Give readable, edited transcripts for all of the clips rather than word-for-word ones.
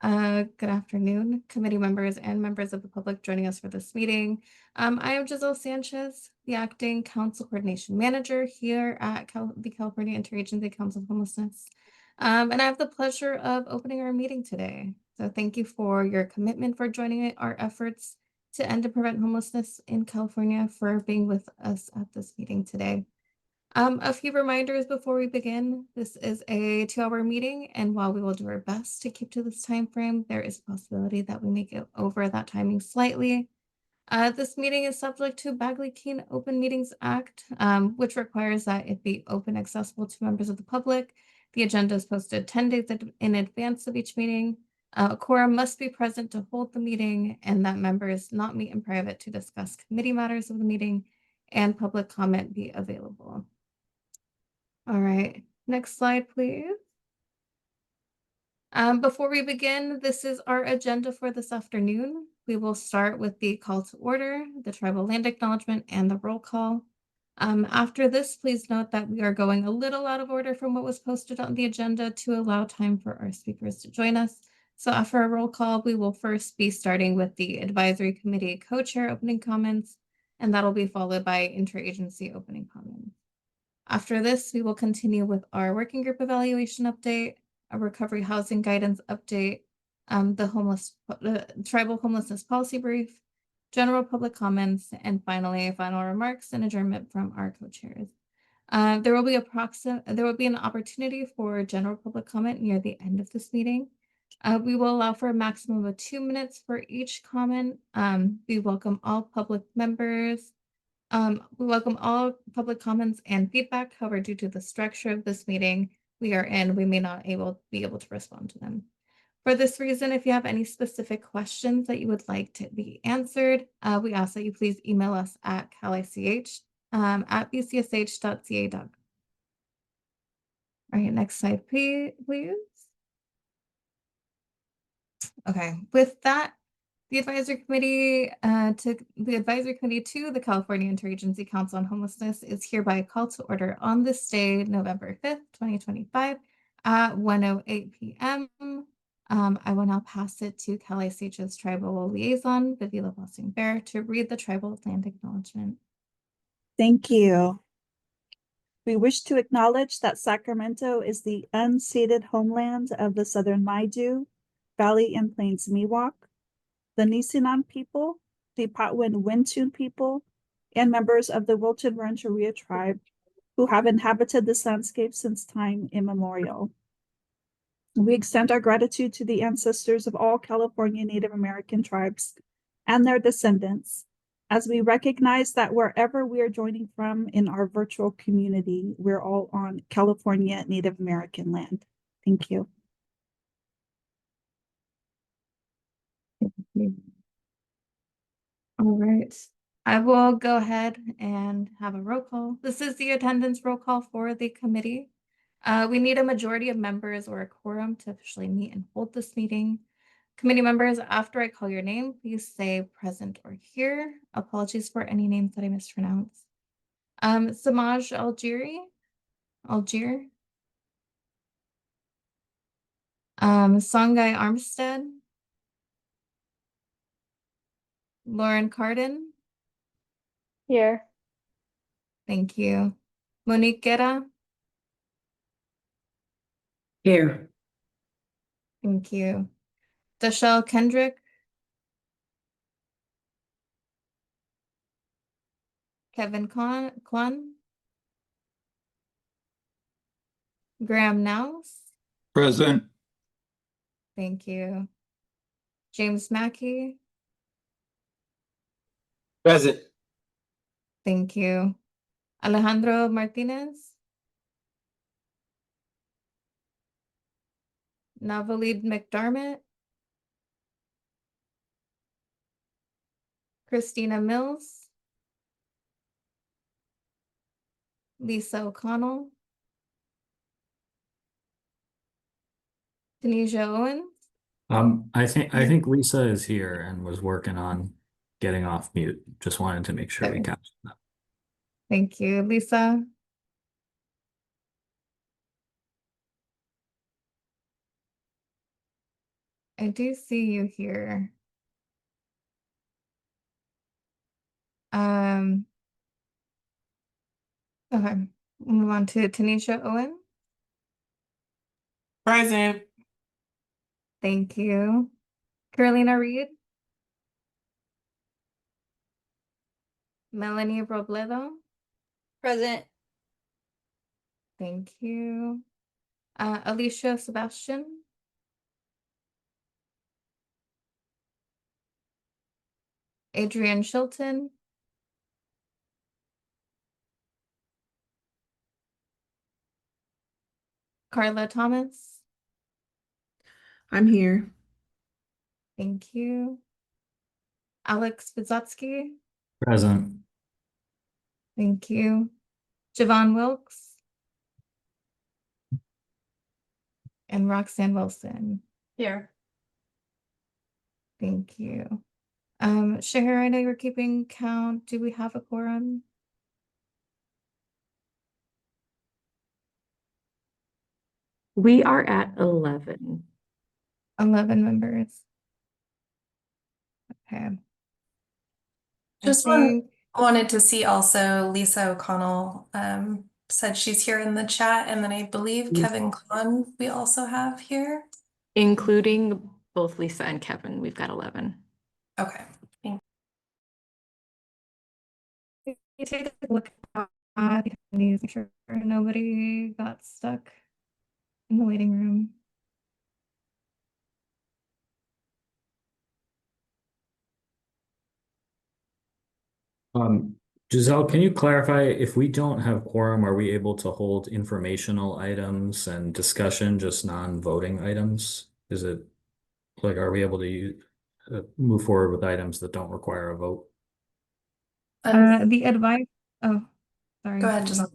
Good afternoon, committee members and members of the public joining us for this meeting. I am Giselle Sanchez, the acting council coordination manager here at the California Interagency Council on Homelessness. And I have the pleasure of opening our meeting today. So thank you for your commitment for joining our efforts to end and prevent homelessness in California, for being with us at this meeting today. A few reminders before we begin. This is a 2-hour meeting, and while we will do our best to keep to this time frame, there is a possibility that we may get over that timing slightly. This meeting is subject to Bagley-Keene Open Meetings Act, which requires that it be open, accessible to members of the public. The agenda is posted 10 days in advance of each meeting. A quorum must be present to hold the meeting, and that members not meet in private to discuss committee matters of the meeting, and public comment be available. All right, next slide, please. Before we begin, this is our agenda for this afternoon. We will start with the call to order, the tribal land acknowledgement, and the roll call. After this, please note that we are going a little out of order from what was posted on the agenda to allow time for our speakers to join us. So after a roll call, we will first be starting with the advisory committee co-chair opening comments, and that'll be followed by interagency opening comments. After this, we will continue with our working group evaluation update, a recovery housing guidance update, the tribal homelessness policy brief, general public comments, and finally, final remarks and adjournment from our co-chairs. There will be an opportunity for general public comment near the end of this meeting. We will allow for a maximum of 2 minutes for each comment. We welcome all public members. We welcome all public comments and feedback. However, due to the structure of this meeting we are in, we may not be able to respond to them. For this reason, if you have any specific questions that you would like to be answered, we ask that you please email us at calich@bcsh.ca.gov. All right, next slide, please. Okay, with that, the advisory committee to the California Interagency Council on Homelessness is hereby called to order on this day, November 5th, 2025 at 1:08 p.m. I will now pass it to CalICH's tribal liaison, Vivila Bossing-Bear, to read the tribal land acknowledgement. Thank you. We wish to acknowledge that Sacramento is the unceded homeland of the Southern Maidu, Valley and Plains Miwok, the Nisinan people, the Patwin Wintun people, and members of the Wilton Rancheria tribe who have inhabited this landscape since time immemorial. We extend our gratitude to the ancestors of all California Native American tribes and their descendants, as we recognize that wherever we are joining from in our virtual community, we're all on California Native American land. Thank you. All right, I will go ahead and have a roll call. This is the attendance roll call for the committee. We need a majority of members or a quorum to officially meet and hold this meeting. Committee members, after I call your name, please say present or here. Apologies for any names that I mispronounced. Samaj Algier. Songai Armstead. Lauren Carden. Here. Thank you. Monique Guerra. Here. Thank you. Dashelle Kendrick. Kevin Kwan. Graham Nouse. Present. Thank you. James Mackey. Present. Thank you. Alejandro Martinez. Navalid McDermott. Christina Mills. Lisa O'Connell. Tanisha Owens. I think Lisa is here and was working on getting off mute. Just wanted to make sure we Okay. captured that. Thank you, Lisa. I do see you here. Um, okay, move on to Tanisha Owen. Present. Thank you. Carolina Reed, Melanie Robledo. Present. Thank you. Alicia Sebastian. Adrian Shilton. Carla Thomas. I'm here. Thank you. Alex Bizatsky. Present. Thank you. Javon Wilkes. And Roxanne Wilson. Here. Thank you. Shahir, I know you're keeping count. Do we have a quorum? We are at 11. 11 members. Okay. I Just think wanted to see also Lisa O'Connell said she's here in the chat, and then I believe Yes. Kevin Kwan we also have here. Including both Lisa and Kevin, we've got 11. Okay. you take a look at the attendees, make sure nobody got stuck in the waiting room. Giselle, can you clarify if we don't have quorum, are we able to hold informational items and discussion, just non-voting items? Is it like, are we able to move forward with items that don't require a vote? The advice, oh, sorry. Go ahead, Giselle.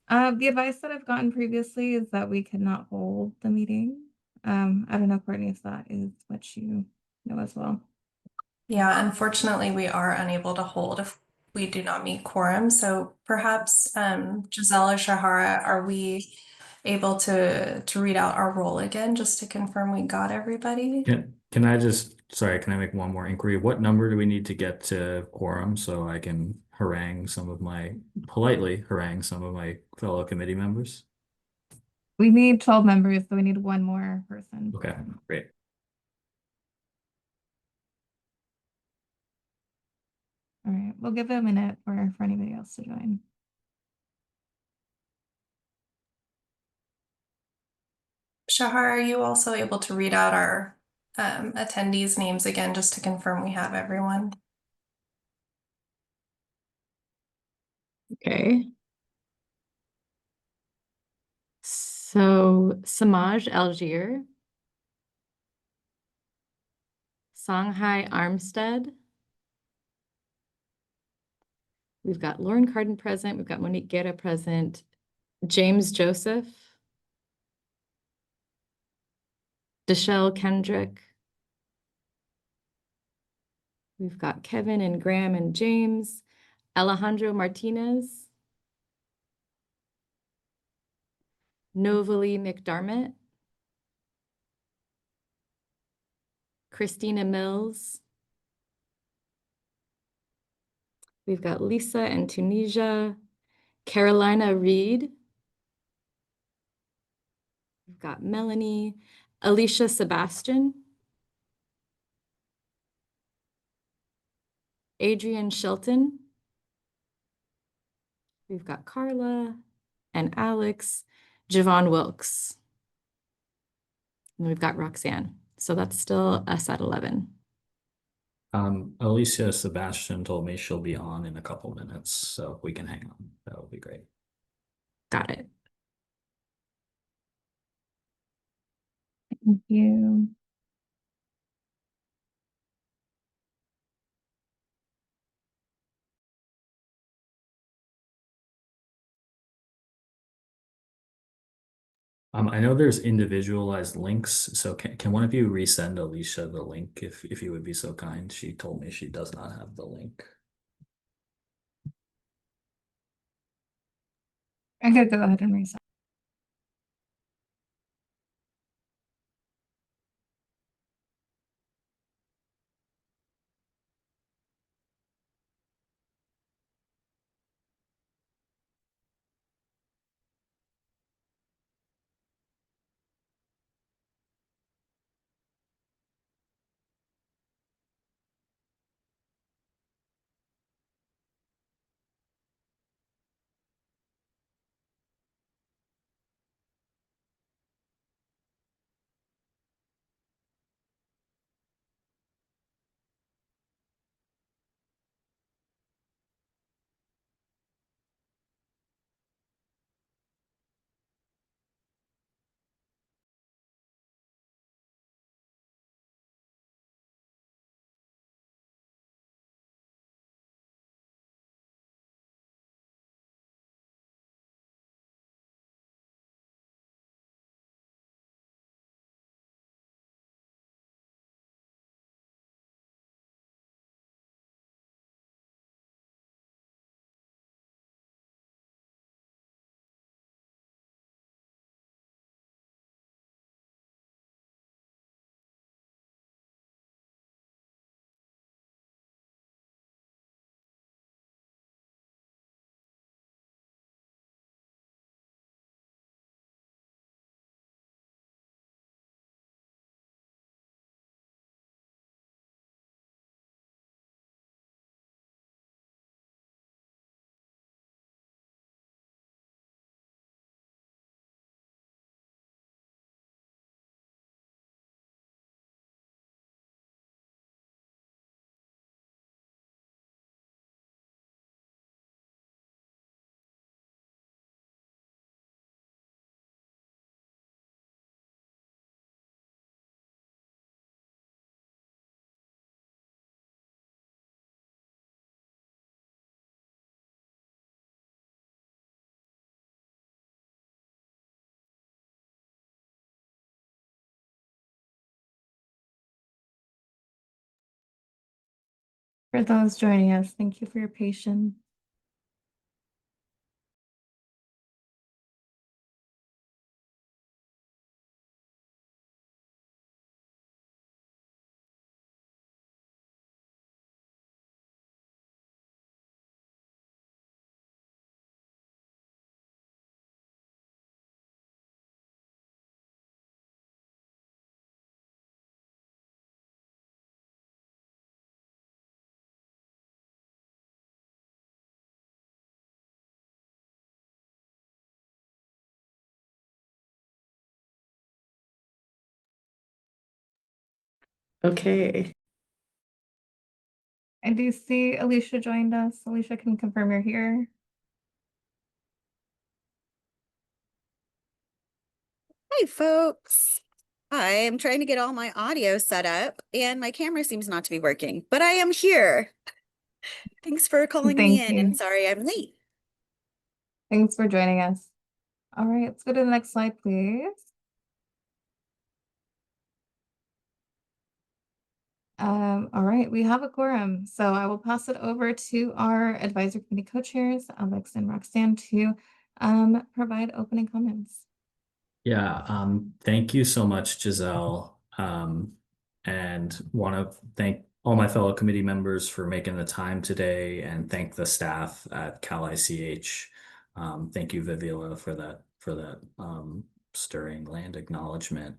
The advice that I've gotten previously is that we cannot hold the meeting. I don't know, Courtney, if that is what you know as well. Yeah, unfortunately, we are unable to hold if we do not meet quorum. So perhaps Giselle or Shahara, are we able to read out our roll again just to confirm we got everybody? Can I just, sorry, can I make one more inquiry? What number do we need to get to quorum so I can politely harangue some of my fellow committee members? We need 12 members, so we need one more person. Okay, great. All right, we'll give it a minute for anybody else to join. Shahara, are you also able to read out our attendees' names again just to confirm we have everyone? Okay. So Samaj Algier, Songhai Armstead. We've got Lauren Carden present. We've got Monique Guerra present. James Joseph. Deshelle Kendrick. We've got Kevin and Graham and James. Alejandro Martinez. Novalee McDermott. Christina Mills. We've got Lisa and Tunisia. Carolina Reed. We've got Melanie. Alicia Sebastian. Adrian Shelton. We've got Carla and Alex. Javon Wilkes. And we've got Roxanne. So that's still us at 11. Alicia Sebastian told me she'll be on in a couple minutes, so if we can hang on, that would be great. Got it. Thank you. I know there's individualized links, so can one of you resend Alicia the link if you would be so kind? She told me she does not have the link. I could go ahead and reset. For those joining us, thank you for your patience. Okay. I do see Alicia joined us. Alicia can confirm you're here. Hi, folks. I am trying to get all my audio set up and my camera seems not to be working, but I am here. Thanks for calling me Thank in you. and sorry I'm late. Thanks for joining us. All right, let's go to the next slide, please. All right, we have a quorum, so I will pass it over to our advisory committee co-chairs, Alex and Roxanne, to provide opening comments. Yeah, thank you so much, Giselle. And want to thank all my fellow committee members for making the time today and thank the staff at Cal ICH. Thank you, Vivila, for that stirring land acknowledgement.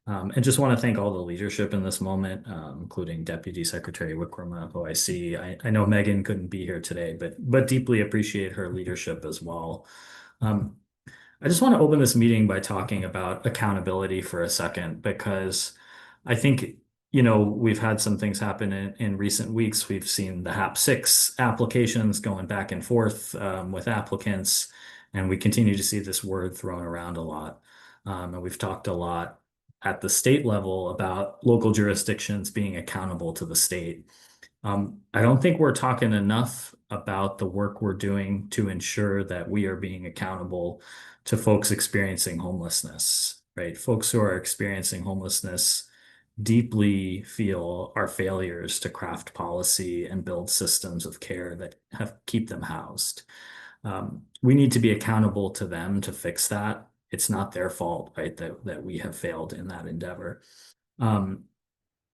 And just want to thank all the leadership in this moment, including Deputy Secretary Wickrama, who I see. I know Megan couldn't be here today, but deeply appreciate her leadership as well. I just want to open this meeting by talking about accountability for a second, because I think, we've had some things happen in recent weeks. We've seen the HAP6 applications going back and forth with applicants, and we continue to see this word thrown around a lot. And we've talked a lot at the state level about local jurisdictions being accountable to the state. I don't think we're talking enough about the work we're doing to ensure that we are being accountable to folks experiencing homelessness, right? Folks who are experiencing homelessness deeply feel our failures to craft policy and build systems of care that keep them housed. We need to be accountable to them to fix that. It's not their fault, right, that we have failed in that endeavor. And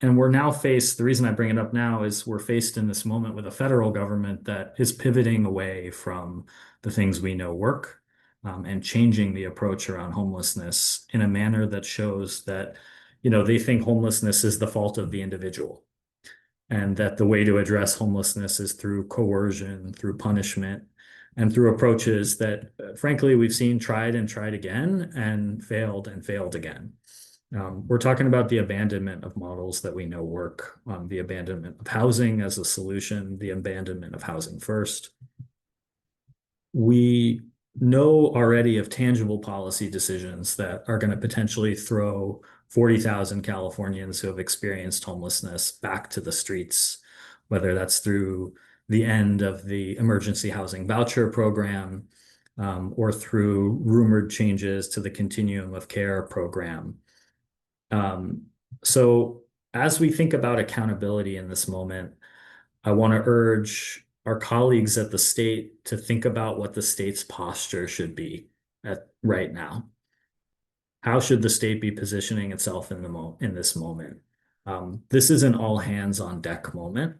we're now faced, the reason I bring it up now is we're faced in this moment with a federal government that is pivoting away from the things we know work, and changing the approach around homelessness in a manner that shows that, they think homelessness is the fault of the individual, and that the way to address homelessness is through coercion, through punishment, and through approaches that, frankly, we've seen tried and tried again and failed again. We're talking about the abandonment of models that we know work, the abandonment of housing as a solution, the abandonment of housing first. We know already of tangible policy decisions that are going to potentially throw 40,000 Californians who have experienced homelessness back to the streets, whether that's through the end of the emergency housing voucher program, or through rumored changes to the continuum of care program. So as we think about accountability in this moment, I want to urge our colleagues at the state to think about what the state's posture should be right now. How should the state be positioning itself in this moment? This is an all hands on deck moment.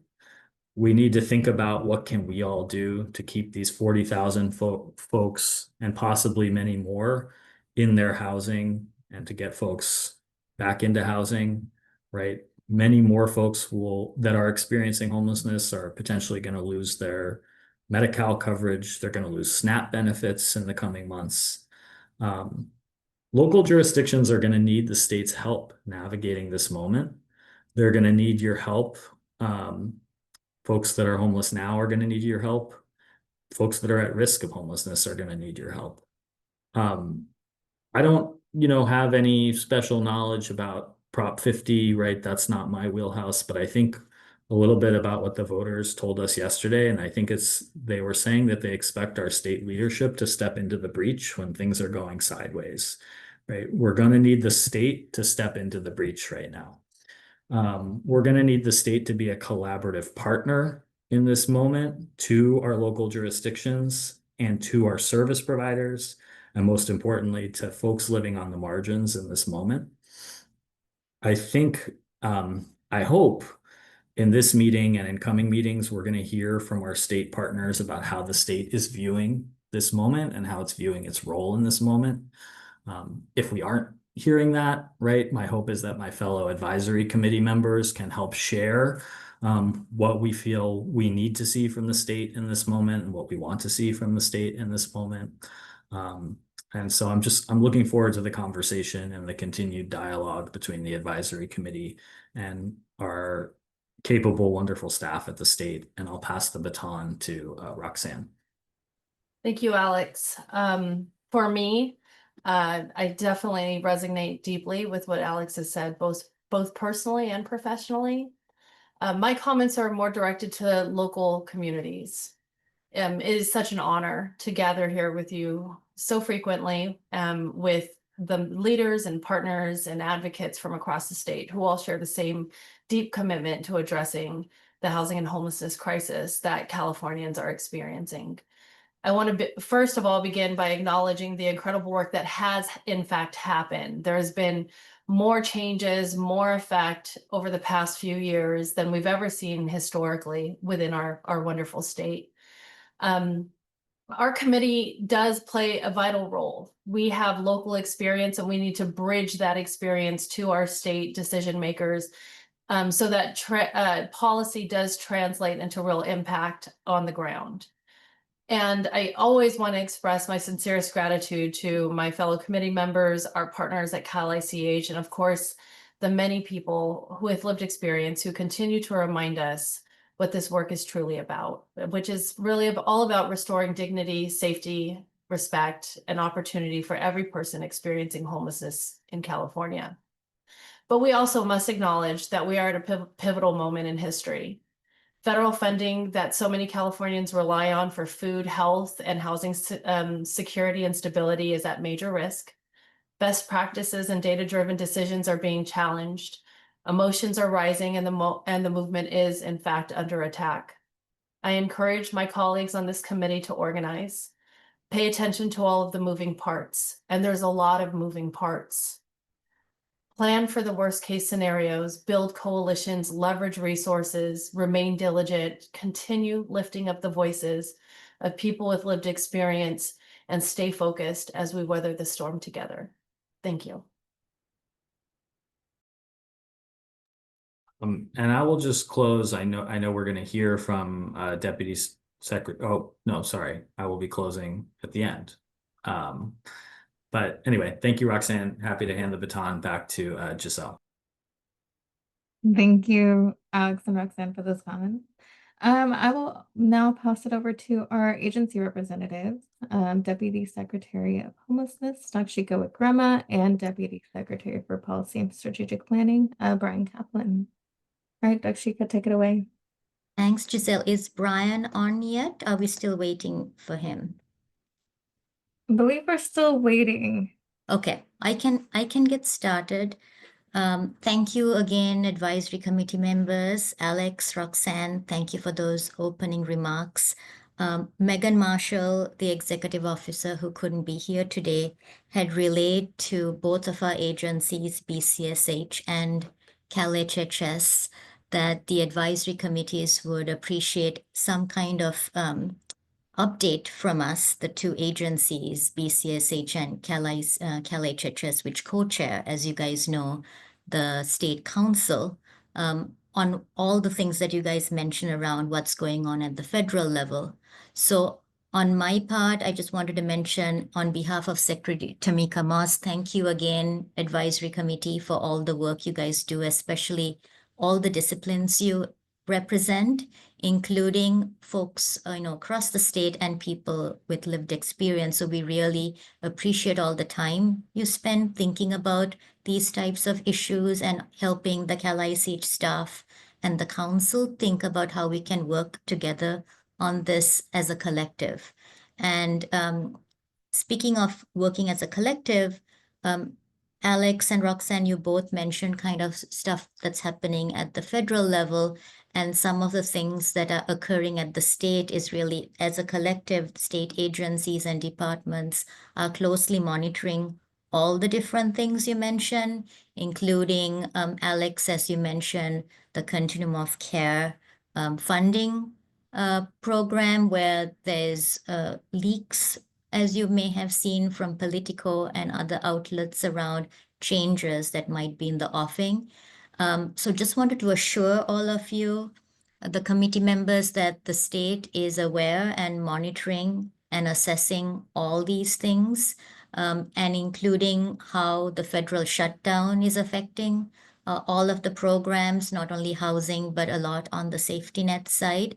We need to think about what can we all do to keep these 40,000 folks and possibly many more in their housing, and to get folks back into housing, right? Many more folks that are experiencing homelessness are potentially going to lose their Medi-Cal coverage. They're going to lose SNAP benefits in the coming months. Local jurisdictions are going to need the state's help navigating this moment. They're going to need your help. Folks that are homeless now are going to need your help. Folks that are at risk of homelessness are going to need your help. I don't, have any special knowledge about Prop 50, right? That's not my wheelhouse, but I think a little bit about what the voters told us yesterday. And I think they were saying that they expect our state leadership to step into the breach when things are going sideways, right? We're going to need the state to step into the breach right now. We're going to need the state to be a collaborative partner in this moment to our local jurisdictions and to our service providers, and most importantly, to folks living on the margins in this moment. I think, I hope in this meeting and in coming meetings, we're going to hear from our state partners about how the state is viewing this moment and how it's viewing its role in this moment. If we aren't hearing that, right, my hope is that my fellow advisory committee members can help share what we feel we need to see from the state in this moment and what we want to see from the state in this moment. And so I'm looking forward to the conversation and the continued dialogue between the advisory committee and our capable, wonderful staff at the state. And I'll pass the baton to Roxanne. Thank you, Alex. For me, I definitely resonate deeply with what Alex has said, both personally and professionally. My comments are more directed to local communities. It is such an honor to gather here with you so frequently, with the leaders and partners and advocates from across the state who all share the same deep commitment to addressing the housing and homelessness crisis that Californians are experiencing. I want to first of all begin by acknowledging the incredible work that has in fact happened. There has been more changes, more effect over the past few years than we've ever seen historically within our wonderful state. Our committee does play a vital role. We have local experience and we need to bridge that experience to our state decision makers so that policy does translate into real impact on the ground. And I always want to express my sincerest gratitude to my fellow committee members, our partners at Cal ICH, and of course, the many people with lived experience who continue to remind us what this work is truly about, which is really all about restoring dignity, safety, respect, and opportunity for every person experiencing homelessness in California. But we also must acknowledge that we are at a pivotal moment in history. Federal funding that so many Californians rely on for food, health, and housing security and stability is at major risk. Best practices and data-driven decisions are being challenged. Emotions are rising and the movement is in fact under attack. I encourage my colleagues on this committee to organize, pay attention to all of the moving parts, and there's a lot of moving parts. Plan for the worst case scenarios, build coalitions, leverage resources, remain diligent, continue lifting up the voices of people with lived experience, and stay focused as we weather the storm together. Thank you. And I will just close. I know we're going to hear from Deputy Secretary. Oh, no, sorry. I will be closing at the end. But anyway, thank you, Roxanne. Happy to hand the baton back to Giselle. Thank you, Alex and Roxanne, for those comments. I will now pass it over to our agency representatives, Deputy Secretary of Homelessness, Dakshika Wikrama, and Deputy Secretary for Policy and Strategic Planning, Brian Kaplan. All right, Dakshika, take it away. Thanks, Giselle. Is Brian on yet? Are we still waiting for him? I believe we're still waiting. Okay, I can get started. Thank you again, advisory committee members, Alex, Roxanne, thank you for those opening remarks. Megan Marshall, the executive officer who couldn't be here today, had relayed to both of our agencies, BCSH and CalHHS, that the advisory committees would appreciate some kind of update from us, the two agencies, BCSH and CalHHS, which co-chair, as you guys know, the State Council, on all the things that you guys mentioned around what's going on at the federal level. So on my part, I just wanted to mention on behalf of Secretary Tamika Moss, thank you again, Advisory Committee, for all the work you guys do, especially all the disciplines you represent, including folks across the state and people with lived experience. So we really appreciate all the time you spend thinking about these types of issues and helping the Cal ICH staff and the council think about how we can work together on this as a collective. And speaking of working as a collective, Alex and Roxanne, you both mentioned kind of stuff that's happening at the federal level, and some of the things that are occurring at the state is really, as a collective, state agencies and departments are closely monitoring all the different things you mentioned, including, Alex, as you mentioned, the continuum of care funding program where there's leaks, as you may have seen from Politico and other outlets, around changes that might be in the offing. So just wanted to assure all of you, the committee members, that the state is aware and monitoring and assessing all these things, and including how the federal shutdown is affecting all of the programs, not only housing, but a lot on the safety net side.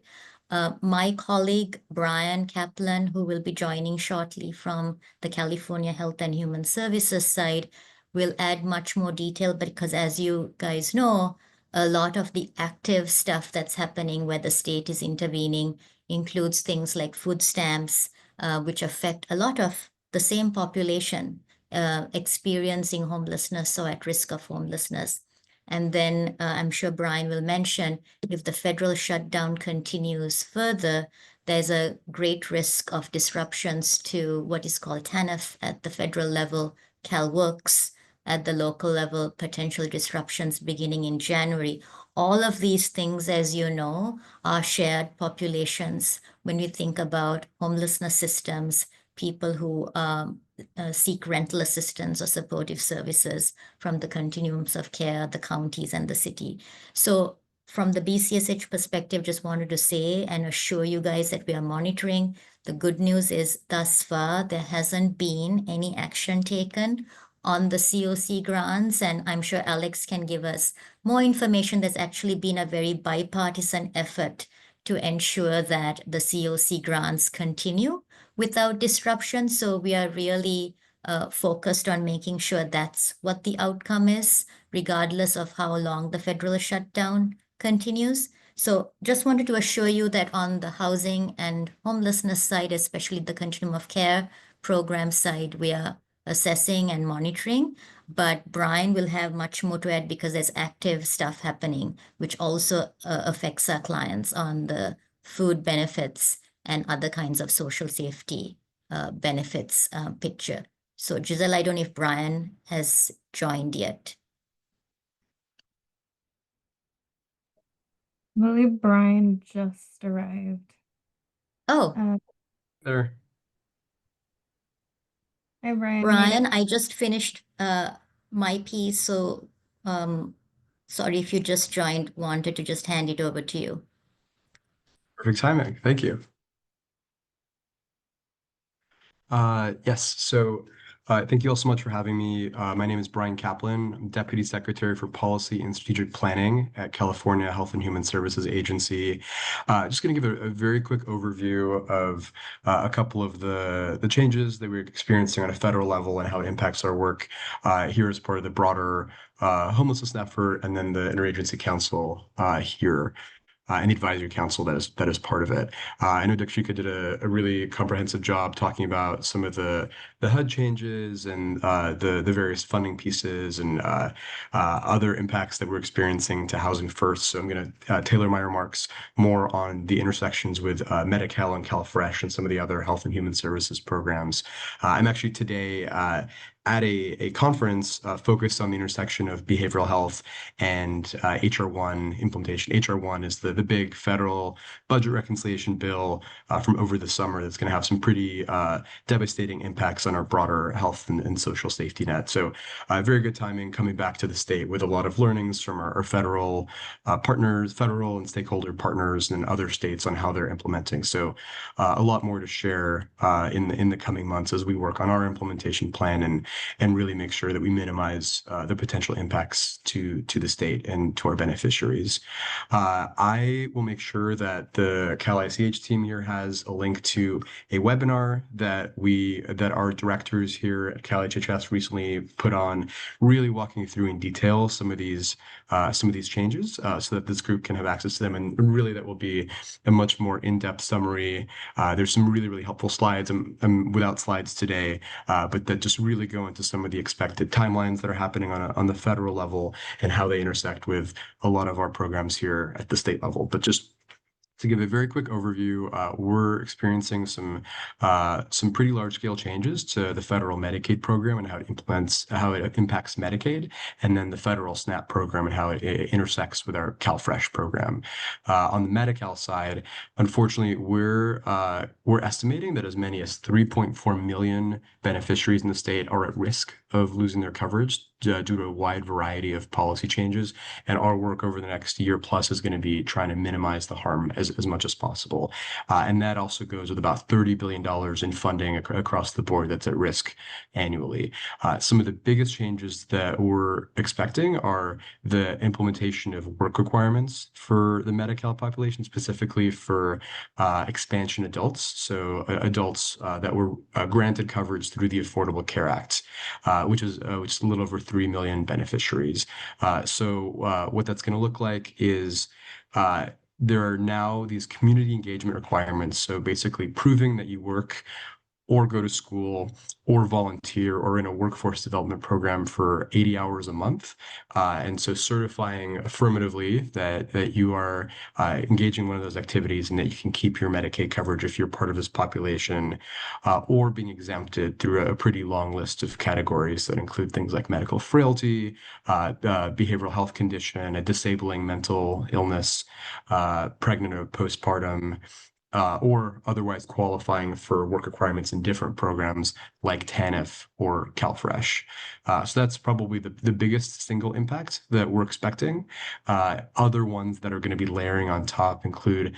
My colleague, Brian Kaplan, who will be joining shortly from the California Health and Human Services side, will add much more detail, because as you guys know, a lot of the active stuff that's happening where the state is intervening includes things like food stamps, which affect a lot of the same population experiencing homelessness or at risk of homelessness. And then I'm sure Brian will mention, if the federal shutdown continues further, there's a great risk of disruptions to what is called TANF at the federal level, CalWORKS at the local level, potential disruptions beginning in January. All of these things, as you know, are shared populations when we think about homelessness systems, people who seek rental assistance or supportive services from the continuums of care, the counties and the city. So from the BCSH perspective, just wanted to say and assure you guys that we are monitoring. The good news is thus far, there hasn't been any action taken on the COC grants, and I'm sure Alex can give us more information. There's actually been a very bipartisan effort to ensure that the COC grants continue without disruption. So we are really focused on making sure that's what the outcome is, regardless of how long the federal shutdown continues. So just wanted to assure you that on the housing and homelessness side, especially the continuum of care program side, we are assessing and monitoring, but Brian will have much more to add because there's active stuff happening, which also affects our clients on the food benefits and other kinds of social safety benefits picture. So Giselle, I don't know if Brian has joined yet. I believe Brian just arrived. Oh, There. Hi, Brian. Brian, I just finished my piece, so sorry if you just joined, wanted to just hand it over to you. Perfect timing. Thank you. Yes, so thank you all so much for having me. My name is Brian Kaplan. I'm Deputy Secretary for Policy and Strategic Planning at California Health and Human Services Agency. Just going to give a very quick overview of a couple of the changes that we're experiencing on a federal level and how it impacts our work here as part of the broader homelessness effort, and then the Interagency Council here. And the advisory council that is part of it. I know Dakshika did a really comprehensive job talking about some of the HUD changes and the various funding pieces and other impacts that we're experiencing to Housing First. So I'm going to tailor my remarks more on the intersections with Medi-Cal and CalFresh and some of the other health and human services programs. I'm actually today at a conference focused on the intersection of behavioral health and HR1 implementation. HR1 is the big federal budget reconciliation bill from over the summer that's going to have some pretty devastating impacts on our broader health and social safety net. So very good timing coming back to the state with a lot of learnings from our federal partners, federal and stakeholder partners and other states on how they're implementing. So a lot more to share in the coming months as we work on our implementation plan and really make sure that we minimize the potential impacts to the state and to our beneficiaries. I will make sure that the Cal ICH team here has a link to a webinar that our directors here at Cal HHS recently put on, really walking through in detail some of these changes so that this group can have access to them. And really that will be a much more in-depth summary. There's some really, really helpful slides. I'm without slides today, but that just really go go into some of the expected timelines that are happening on the federal level and how they intersect with a lot of our programs here at the state level. But just to give a very quick overview, we're experiencing some pretty large scale changes to the federal Medicaid program and how it impacts Medicaid, and then the federal SNAP program and how it intersects with our CalFresh program. On the Medi-Cal side, unfortunately, we're estimating that as many as 3.4 million beneficiaries in the state are at risk of losing their coverage due to a wide variety of policy changes. And our work over the next year plus is going to be trying to minimize the harm as much as possible. And that also goes with about $30 billion in funding across the board that's at risk annually. Some of the biggest changes that we're expecting are the implementation of work requirements for the Medi-Cal population, specifically for expansion adults. So adults that were granted coverage through the Affordable Care Act, which is a little over 3 million beneficiaries. So what that's going to look like is there are now these community engagement requirements. So basically proving that you work or go to school or volunteer or in a workforce development program for 80 hours a month. And so certifying affirmatively that you are engaging in one of those activities and that you can keep your Medicaid coverage if you're part of this population, or being exempted through a pretty long list of categories that include things like medical frailty, behavioral health condition, a disabling mental illness, pregnant or postpartum, or otherwise qualifying for work requirements in different programs like TANF or CalFresh. So that's probably the biggest single impact that we're expecting. Other ones that are going to be layering on top include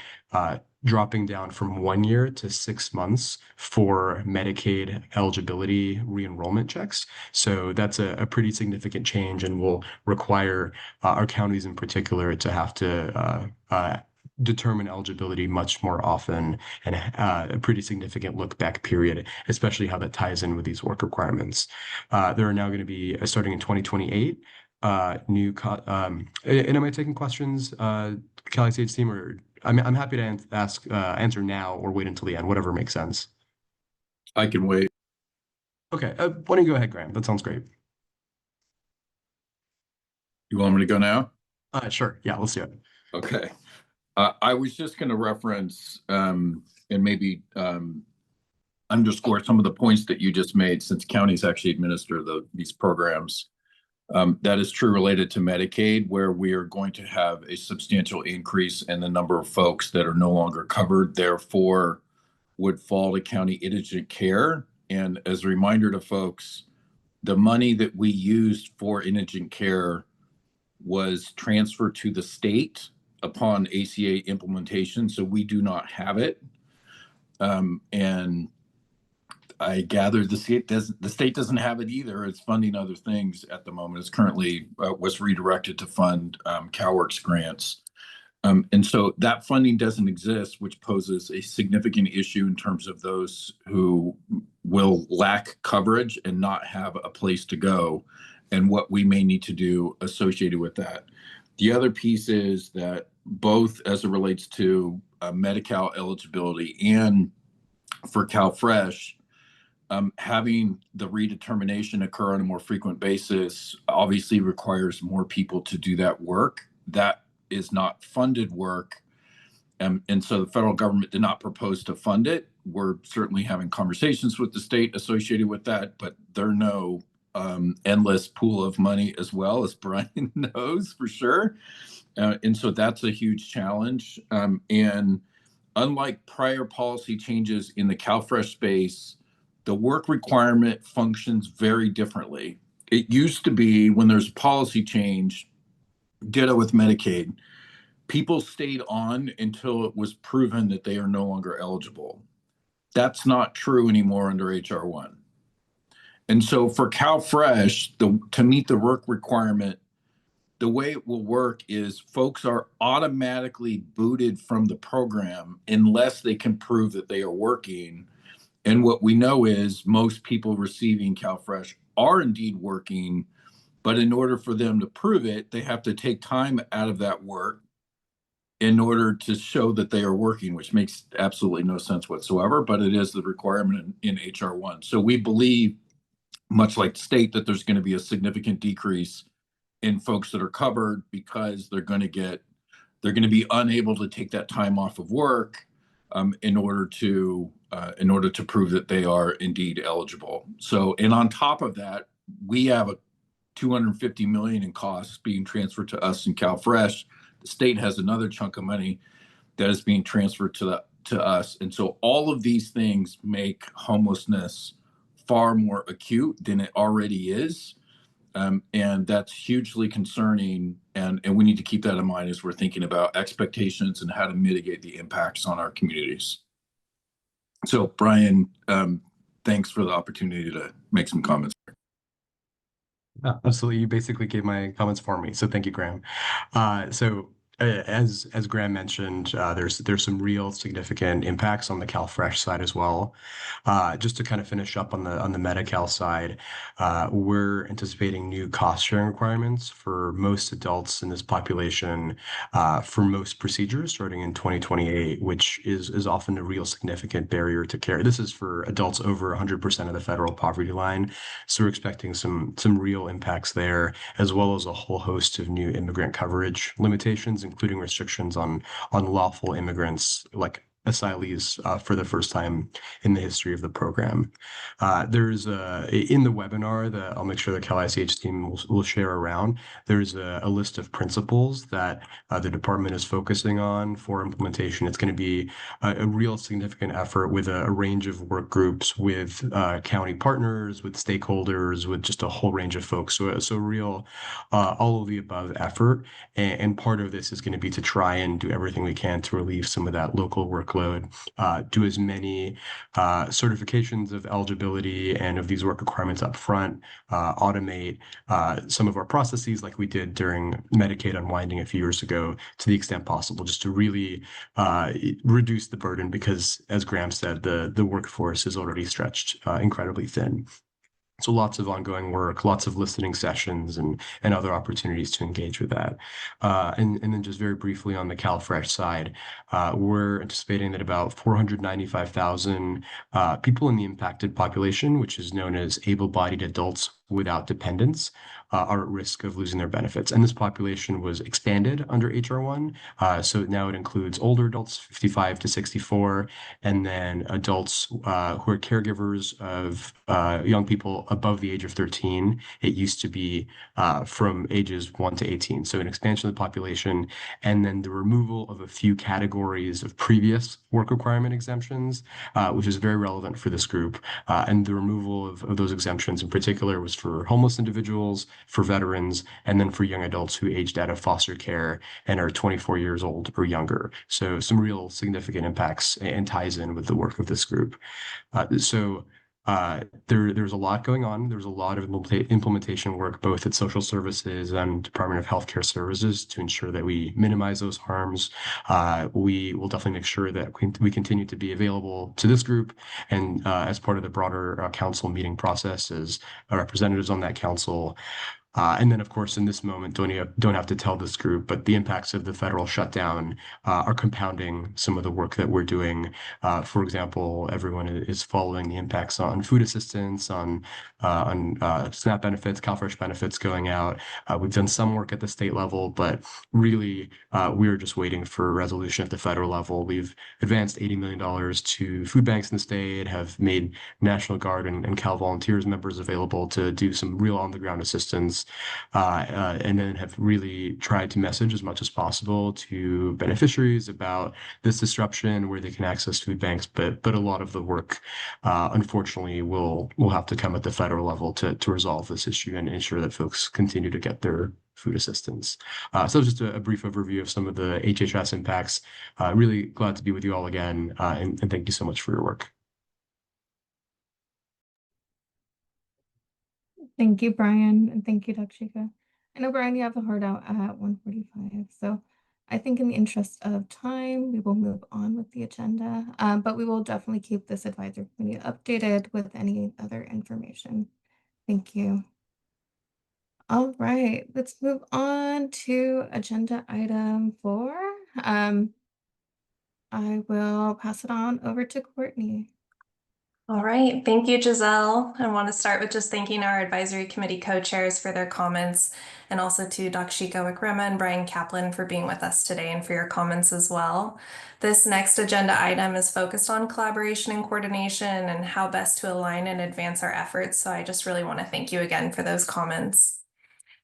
dropping down from 1 year to 6 months for Medicaid eligibility re-enrollment checks. So that's a pretty significant change and will require our counties in particular to have to determine eligibility much more often, and a pretty significant look back period, especially how that ties in with these work requirements. There are now going to be, starting in 2028, and am I taking questions, Cali Stage team, or I'm happy to answer now or wait until the end, whatever makes sense. I can wait. Okay, why don't you go ahead, Graham? That sounds great. You want me to go now? Sure. Yeah, let's do it. Okay. I was just going to reference and maybe underscore some of the points that you just made, since counties actually administer these programs. That is true related to Medicaid, where we are going to have a substantial increase in the number of folks that are no longer covered, therefore would fall to county indigent care. And as a reminder to folks, the money that we used for indigent care was transferred to the state upon ACA implementation, so we do not have it. And I gather the state doesn't have it either. It's funding other things at the moment. It's currently was redirected to fund CalWORKs grants. And so that funding doesn't exist, which poses a significant issue in terms of those who will lack coverage and not have a place to go, and what we may need to do associated with that. The other piece is that both as it relates to Medi-Cal eligibility and for CalFresh, having the redetermination occur on a more frequent basis obviously requires more people to do that work. That is not funded work. And so the federal government did not propose to fund it. We're certainly having conversations with the state associated with that, but there are no endless pool of money, as well, as Brian knows for sure. And so that's a huge challenge. And unlike prior policy changes in the CalFresh space, the work requirement functions very differently. It used to be, when there's a policy change, ditto with Medicaid, people stayed on until it was proven that they are no longer eligible. That's not true anymore under HR 1. And so for CalFresh, to meet the work requirement, the way it will work is folks are automatically booted from the program unless they can prove that they are working. And what we know is most people receiving CalFresh are indeed working, but in order for them to prove it, they have to take time out of that work in order to show that they are working, which makes absolutely no sense whatsoever, but it is the requirement in HR 1. So we believe much like the state, that there's going to be a significant decrease in folks that are covered because they're going to be unable to take that time off of work in order to prove that they are indeed eligible. So, and on top of that, we have a $250 million in costs being transferred to us in CalFresh. The state has another chunk of money that is being transferred to us, and so all of these things make homelessness far more acute than it already is. And that's hugely concerning. And we need to keep that in mind as we're thinking about expectations and how to mitigate the impacts on our communities. So, Brian, thanks for the opportunity to make some comments. Absolutely. You basically gave my comments for me. So thank you, Graham. As Graham mentioned, there's some real significant impacts on the CalFresh side as well. Just to kind of finish up on the Medi-Cal side, we're anticipating new cost sharing requirements for most adults in this population for most procedures starting in 2028, which is often a real significant barrier to care. This is for adults over 100% of the federal poverty line. So we're expecting some real impacts there, as well as a whole host of new immigrant coverage limitations, including restrictions on lawful immigrants like asylees for the first time in the history of the program. There's in the webinar that I'll make sure the Cal ICH team will share around, there's a list of principles that the department is focusing on for implementation. It's going to be a real significant effort with a range of work groups, with county partners, with stakeholders, with just a whole range of folks. So real all of the above effort. And part of this is going to be to try and do everything we can to relieve some of that local workload, do as many certifications of eligibility and of these work requirements up front, automate some of our processes like we did during Medicaid unwinding a few years ago to the extent possible, just to really reduce the burden, because as Graham said, the workforce is already stretched incredibly thin. So lots of ongoing work, lots of listening sessions and other opportunities to engage with that. And then just very briefly on the CalFresh side, we're anticipating that about 495,000 people in the impacted population, which is known as able-bodied adults without dependents, are at risk of losing their benefits. And this population was expanded under HR 1. So now it includes older adults, 55 to 64, and then adults who are caregivers of young people above the age of 13. It used to be from ages 1 to 18. So an expansion of the population, and then the removal of a few categories of previous work requirement exemptions, which is very relevant for this group. And the removal of those exemptions in particular was for homeless individuals, for veterans, and then for young adults who aged out of foster care and are 24 years old or younger. So some real significant impacts and ties in with the work of this group. There's a lot going on. There's a lot of implementation work, both at social services and Department of Healthcare Services, to ensure that we minimize those harms. We will definitely make sure that we continue to be available to this group, and as part of the broader council meeting process as representatives on that council. And then, of course, in this moment, don't have to tell this group, but the impacts of the federal shutdown are compounding some of the work that we're doing. For example, everyone is following the impacts on food assistance, on SNAP benefits, CalFresh benefits going out. We've done some work at the state level, but really, we're just waiting for resolution at the federal level. We've advanced $80 million to food banks in the state, have made National Guard and Cal Volunteers members available to do some real on-the-ground assistance. And then have really tried to message as much as possible to beneficiaries about this disruption, where they can access food banks. But a lot of the work, unfortunately, will have to come at the federal level to resolve this issue and ensure that folks continue to get their food assistance. So just a brief overview of some of the HHS impacts. Really glad to be with you all again, and thank you so much for your work. Thank you, Brian, and thank you, Dakshika. I know, Brian, you have a hard out at 1:45, so I think in the interest of time, we will move on with the agenda, but we will definitely keep this advisory committee updated with any other information. Thank you. All right, let's move on to agenda item 4. I will pass it on over to Courtney. All right, thank you, Giselle. I want to start with just thanking our advisory committee co-chairs for their comments, and also to Dakshika Wikrama and Brian Kaplan for being with us today and for your comments as well. This next agenda item is focused on collaboration and coordination and how best to align and advance our efforts. So I just really want to thank you again for those comments.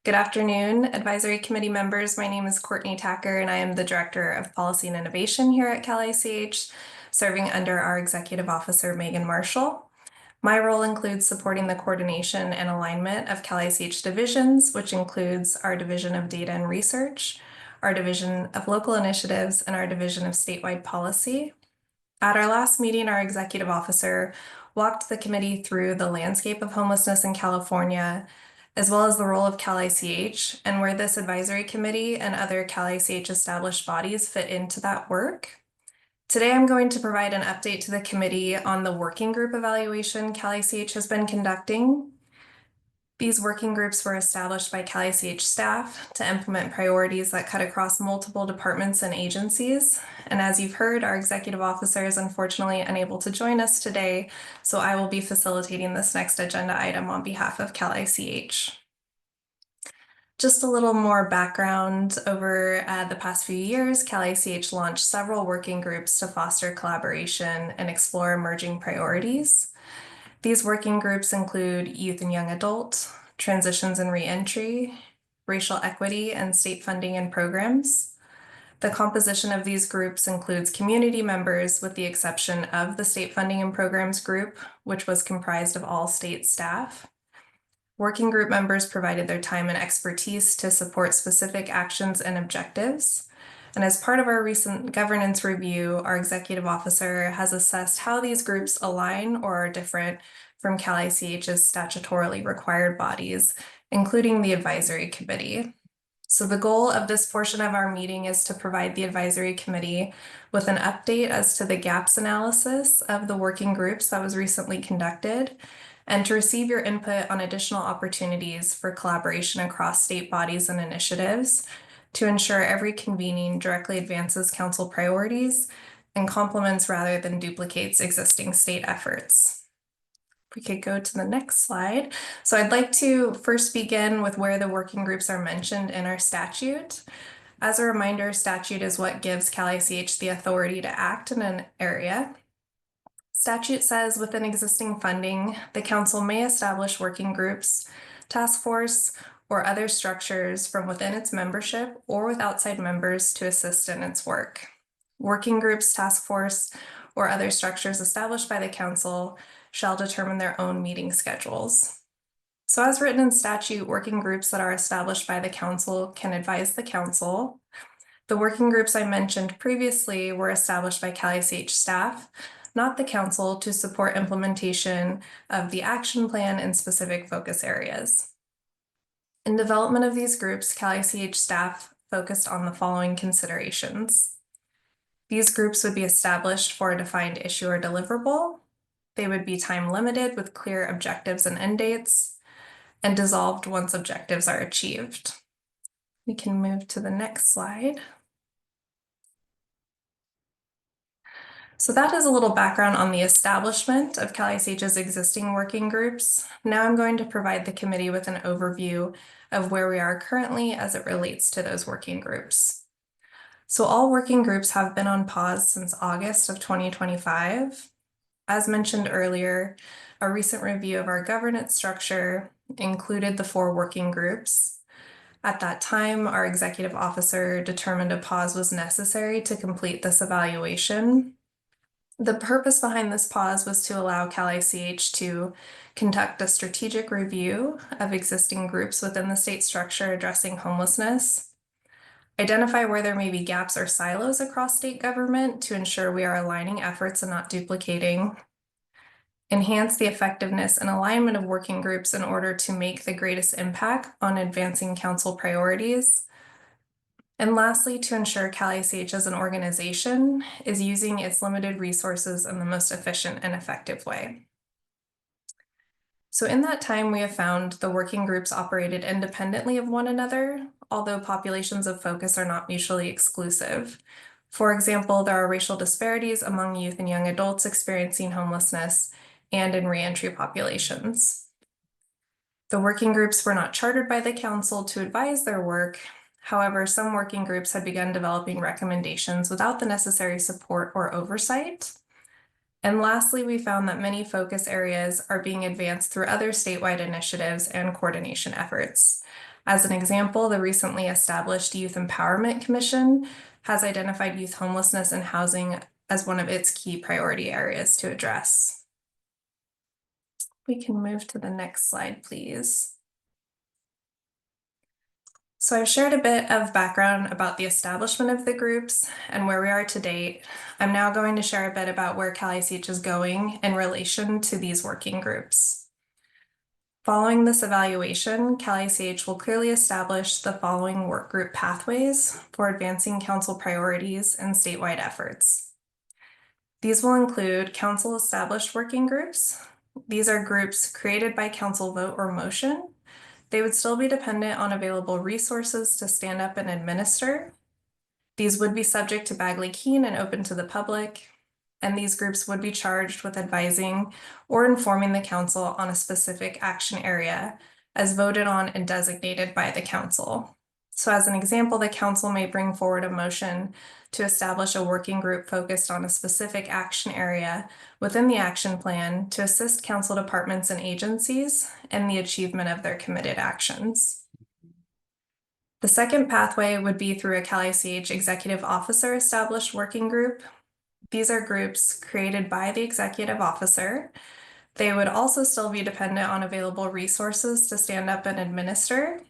Good afternoon, advisory committee members. My name is Courtney Tacker, and I am the Director of Policy and Innovation here at Cal ICH, serving under our Executive Officer, Megan Marshall. My role includes supporting the coordination and alignment of Cal ICH divisions, which includes our Division of Data and Research, our Division of Local Initiatives, and our Division of Statewide Policy. At our last meeting, our Executive Officer walked the committee through the landscape of homelessness in California, as well as the role of Cal ICH and where this advisory committee and other Cal ICH established bodies fit into that work. Today, I'm going to provide an update to the committee on the working group evaluation Cal ICH has been conducting. These working groups were established by Cal ICH staff to implement priorities that cut across multiple departments and agencies. And as you've heard, our executive officer is unfortunately unable to join us today, so I will be facilitating this next agenda item on behalf of Cal ICH. Just a little more background. Over the past few years, Cal ICH launched several working groups to foster collaboration and explore emerging priorities. These working groups include youth and young adult, transitions and reentry, racial equity, and state funding and programs. The composition of these groups includes community members with the exception of the state funding and programs group, which was comprised of all state staff. Working group members provided their time and expertise to support specific actions and objectives. And as part of our recent governance review, our executive officer has assessed how these groups align or are different from Cal ICH's statutorily required bodies, including the advisory committee. So the goal of this portion of our meeting is to provide the advisory committee with an update as to the gaps analysis of the working groups that was recently conducted, and to receive your input on additional opportunities for collaboration across state bodies and initiatives to ensure every convening directly advances council priorities and complements rather than duplicates existing state efforts. If we could go to the next slide. So I'd like to first begin with where the working groups are mentioned in our statute. As a reminder, statute is what gives Cal ICH the authority to act in an area. Statute says within existing funding, the council may establish working groups, task force, or other structures from within its membership or with outside members to assist in its work. Working groups, task force, or other structures established by the council shall determine their own meeting schedules. So as written in statute, working groups that are established by the council can advise the council. The working groups I mentioned previously were established by Cal ICH staff, not the council, to support implementation of the action plan in specific focus areas. In development of these groups, Cal ICH staff focused on the following considerations. These groups would be established for a defined issue or deliverable. They would be time limited with clear objectives and end dates, and dissolved once objectives are achieved. We can move to the next slide. So that is a little background on the establishment of Cal ICH's existing working groups. Now I'm going to provide the committee with an overview of where we are currently as it relates to those working groups. So all working groups have been on pause since August of 2025. As mentioned earlier, a recent review of our governance structure included the 4 working groups. At that time, our executive officer determined a pause was necessary to complete this evaluation. The purpose behind this pause was to allow Cal ICH to conduct a strategic review of existing groups within the state structure addressing homelessness, identify where there may be gaps or silos across state government to ensure we are aligning efforts and not duplicating, enhance the effectiveness and alignment of working groups in order to make the greatest impact on advancing council priorities, and lastly, to ensure Cal ICH as an organization is using its limited resources in the most efficient and effective way. So in that time, we have found the working groups operated independently of one another, although populations of focus are not mutually exclusive. For example, there are racial disparities among youth and young adults experiencing homelessness and in reentry populations. The working groups were not chartered by the council to advise their work. However, some working groups had begun developing recommendations without the necessary support or oversight. And lastly, we found that many focus areas are being advanced through other statewide initiatives and coordination efforts. As an example, the recently established Youth Empowerment Commission has identified youth homelessness and housing as one of its key priority areas to address. We can move to the next slide, please. So I've shared a bit of background about the establishment of the groups and where we are to date. I'm now going to share a bit about where Cal-ICH is going in relation to these working groups. Following this evaluation, Cal-ICH will clearly establish the following work group pathways for advancing council priorities and statewide efforts. These will include council-established working groups. These are groups created by council vote or motion. They would still be dependent on available resources to stand up and administer. These would be subject to Bagley-Keene and open to the public, and these groups would be charged with advising or informing the council on a specific action area as voted on and designated by the council. So as an example, the council may bring forward a motion to establish a working group focused on a specific action area within the action plan to assist council departments and agencies in the achievement of their committed actions. The second pathway would be through a Cal-ICH executive officer established working group. These are groups created by the executive officer. They would also still be dependent on available resources to stand up and administer.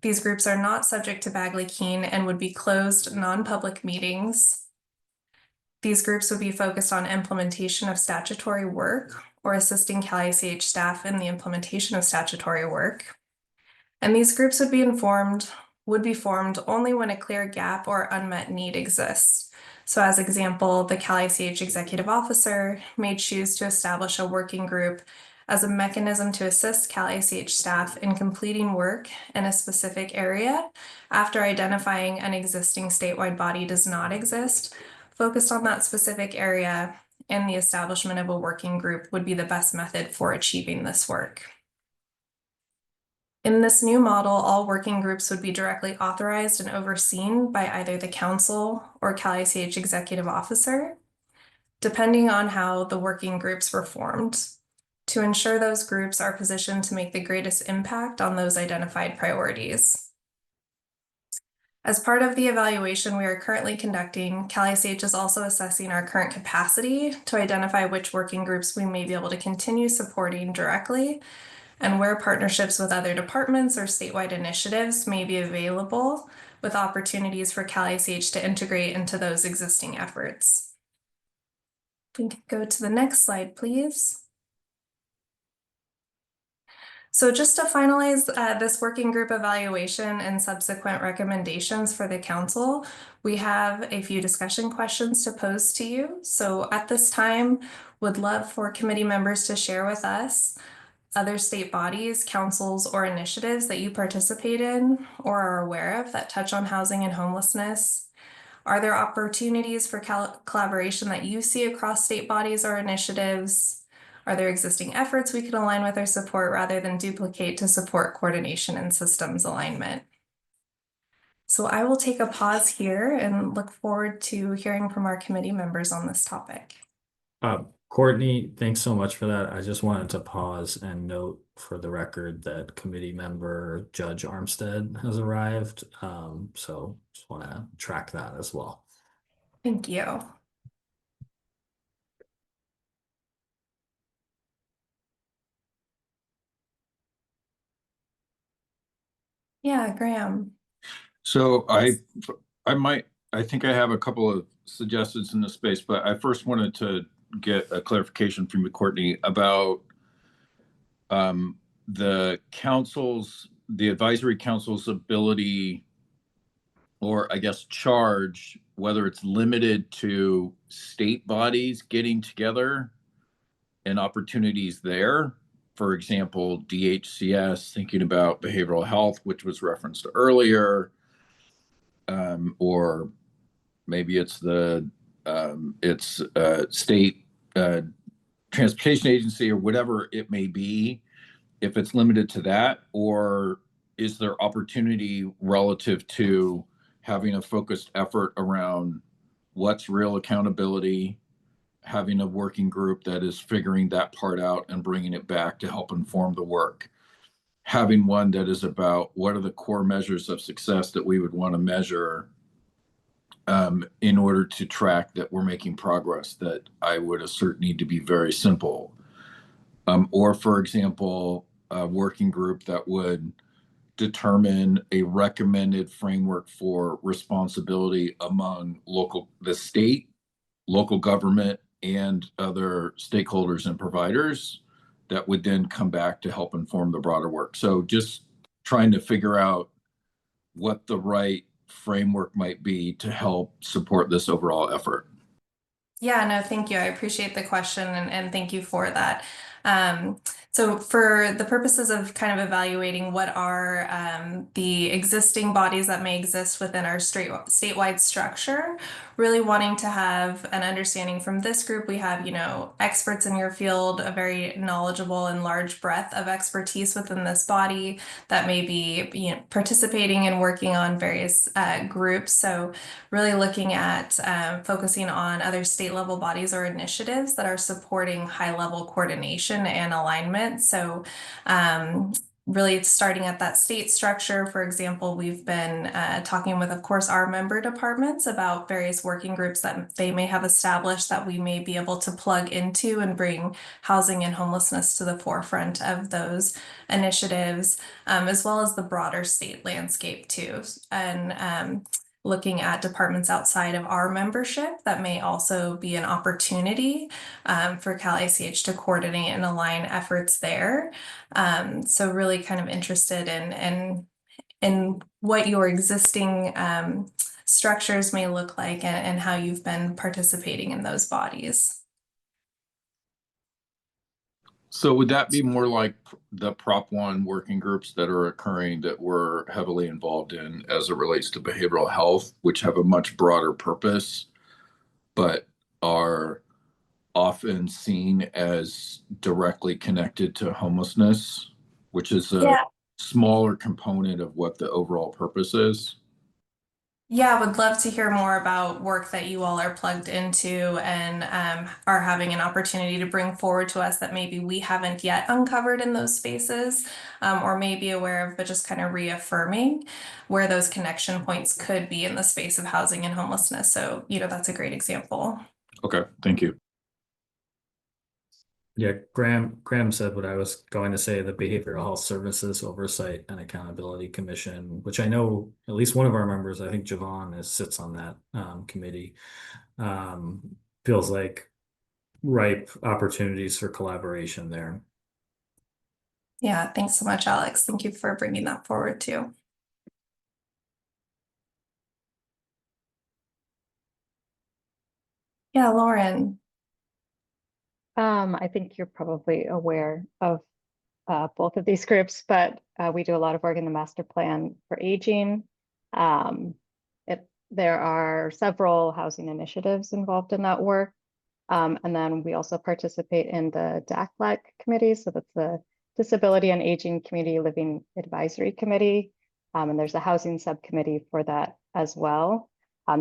These groups are not subject to Bagley-Keene and would be closed non-public meetings. These groups would be focused on implementation of statutory work or assisting Cal-ICH staff in the implementation of statutory work. And these groups would be formed only when a clear gap or unmet need exists. So as example, the Cal-ICH executive officer may choose to establish a working group as a mechanism to assist Cal-ICH staff in completing work in a specific area after identifying an existing statewide body does not exist, focused on that specific area, and the establishment of a working group would be the best method for achieving this work. In this new model, all working groups would be directly authorized and overseen by either the council or Cal-ICH executive officer, depending on how the working groups were formed, to ensure those groups are positioned to make the greatest impact on those identified priorities. As part of the evaluation we are currently conducting, Cal-ICH is also assessing our current capacity to identify which working groups we may be able to continue supporting directly and where partnerships with other departments or statewide initiatives may be available with opportunities for Cal-ICH to integrate into those existing efforts. We can go to the next slide, please. So just to finalize this working group evaluation and subsequent recommendations for the council, we have a few discussion questions to pose to you. So at this time, would love for committee members to share with us other state bodies, councils, or initiatives that you participate in or are aware of that touch on housing and homelessness. Are there opportunities for collaboration that you see across state bodies or initiatives? Are there existing efforts we can align with or support rather than duplicate to support coordination and systems alignment? So I will take a pause here and look forward to hearing from our committee members on this topic. Courtney, thanks so much for that. I just wanted to pause and note for the record that committee member Judge Armstead has arrived. So just want to track that as well. Thank you. Yeah, Graham. So I think I have a couple of suggestions in this space, but I first wanted to get a clarification from you, Courtney, about the advisory council's ability, or I guess charge, whether it's limited to state bodies getting together and opportunities there. For example, DHCS, thinking about behavioral health, which was referenced earlier, or maybe it's the state transportation agency or whatever it may be, if it's limited to that, or is there opportunity relative to having a focused effort around what's real accountability, having a working group that is figuring that part out and bringing it back to help inform the work, having one that is about what are the core measures of success that we would want to measure in order to track that we're making progress, that I would assert need to be very simple. Or, for example, a working group that would determine a recommended framework for responsibility among the state, local government, and other stakeholders and providers that would then come back to help inform the broader work. So just trying to figure out what the right framework might be to help support this overall effort. Yeah, no, thank you. I appreciate the question and thank you for that. So for the purposes of kind of evaluating what are the existing bodies that may exist within our statewide structure, really wanting to have an understanding from this group, we have, experts in your field, a very knowledgeable and large breadth of expertise within this body that may be, participating and working on various groups. So really looking at focusing on other state level bodies or initiatives that are supporting high level coordination and alignment. So really starting at that state structure. For example, we've been talking with, of course, our member departments about various working groups that they may have established that we may be able to plug into and bring housing and homelessness to the forefront of those initiatives, as well as the broader state landscape too. And looking at departments outside of our membership that may also be an opportunity for Cal ICH to coordinate and align efforts there. So really kind of interested in what your existing structures may look like and how you've been participating in those bodies. So would that be more like the Prop 1 working groups that are occurring that we're heavily involved in as it relates to behavioral health, which have a much broader purpose, but are often seen as directly connected to homelessness, which is a smaller component of what the overall purpose is? Yeah, would love to hear more about work that you all are plugged into and are having an opportunity to bring forward to us that maybe we haven't yet uncovered in those spaces or may be aware of, but just kind of reaffirming where those connection points could be in the space of housing and homelessness. So, that's a great example. Okay, thank you. Yeah, Graham said what I was going to say, the Behavioral Health Services Oversight and Accountability Commission, which I know at least one of our members, I think Javon, sits on that committee. Feels like ripe opportunities for collaboration there. Yeah, thanks so much, Alex. Thank you for bringing that forward too. Yeah, Lauren. I think you're probably aware of both of these groups, but we do a lot of work in the master plan for aging. There are several housing initiatives involved in that work. And then we also participate in the DACLAC committee. So that's the Disability and Aging Community Living Advisory Committee. And there's a housing subcommittee for that as well.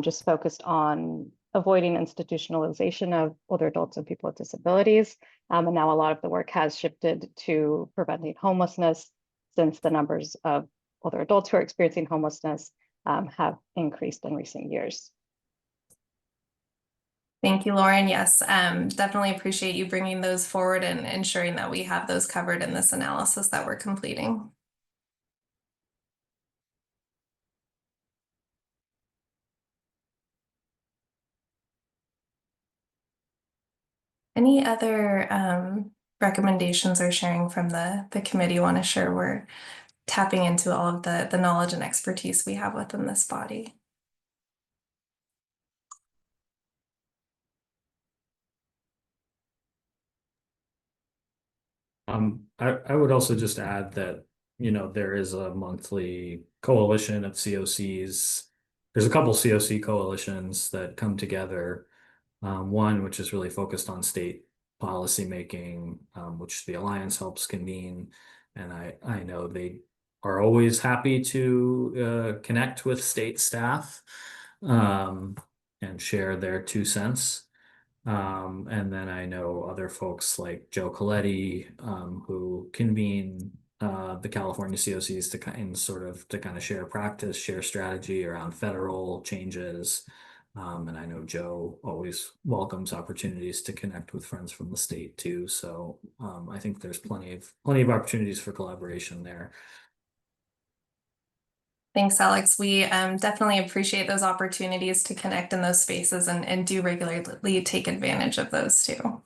Just focused on avoiding institutionalization of older adults and people with disabilities. And now a lot of the work has shifted to preventing homelessness, since the numbers of older adults who are experiencing homelessness have increased in recent years. Thank you, Lauren. Yes, definitely appreciate you bringing those forward and ensuring that we have those covered in this analysis that we're completing. Any other recommendations or sharing from the committee you want to share? We're tapping into all of the knowledge and expertise we have within this body. I would also just add that, there is a monthly coalition of COCs. There's a couple COC coalitions that come together. One which is really focused on state policymaking, which the Alliance helps convene. And I know they are always happy to connect with state staff and share their 2 cents. And then I know other folks like Joe Coletti, who convene the California COCs to kind of share practice, share strategy around federal changes. And I know Joe always welcomes opportunities to connect with friends from the state too. So I think there's plenty of opportunities for collaboration there. Thanks, Alex. We definitely appreciate those opportunities to connect in those spaces and do regularly take advantage of those too.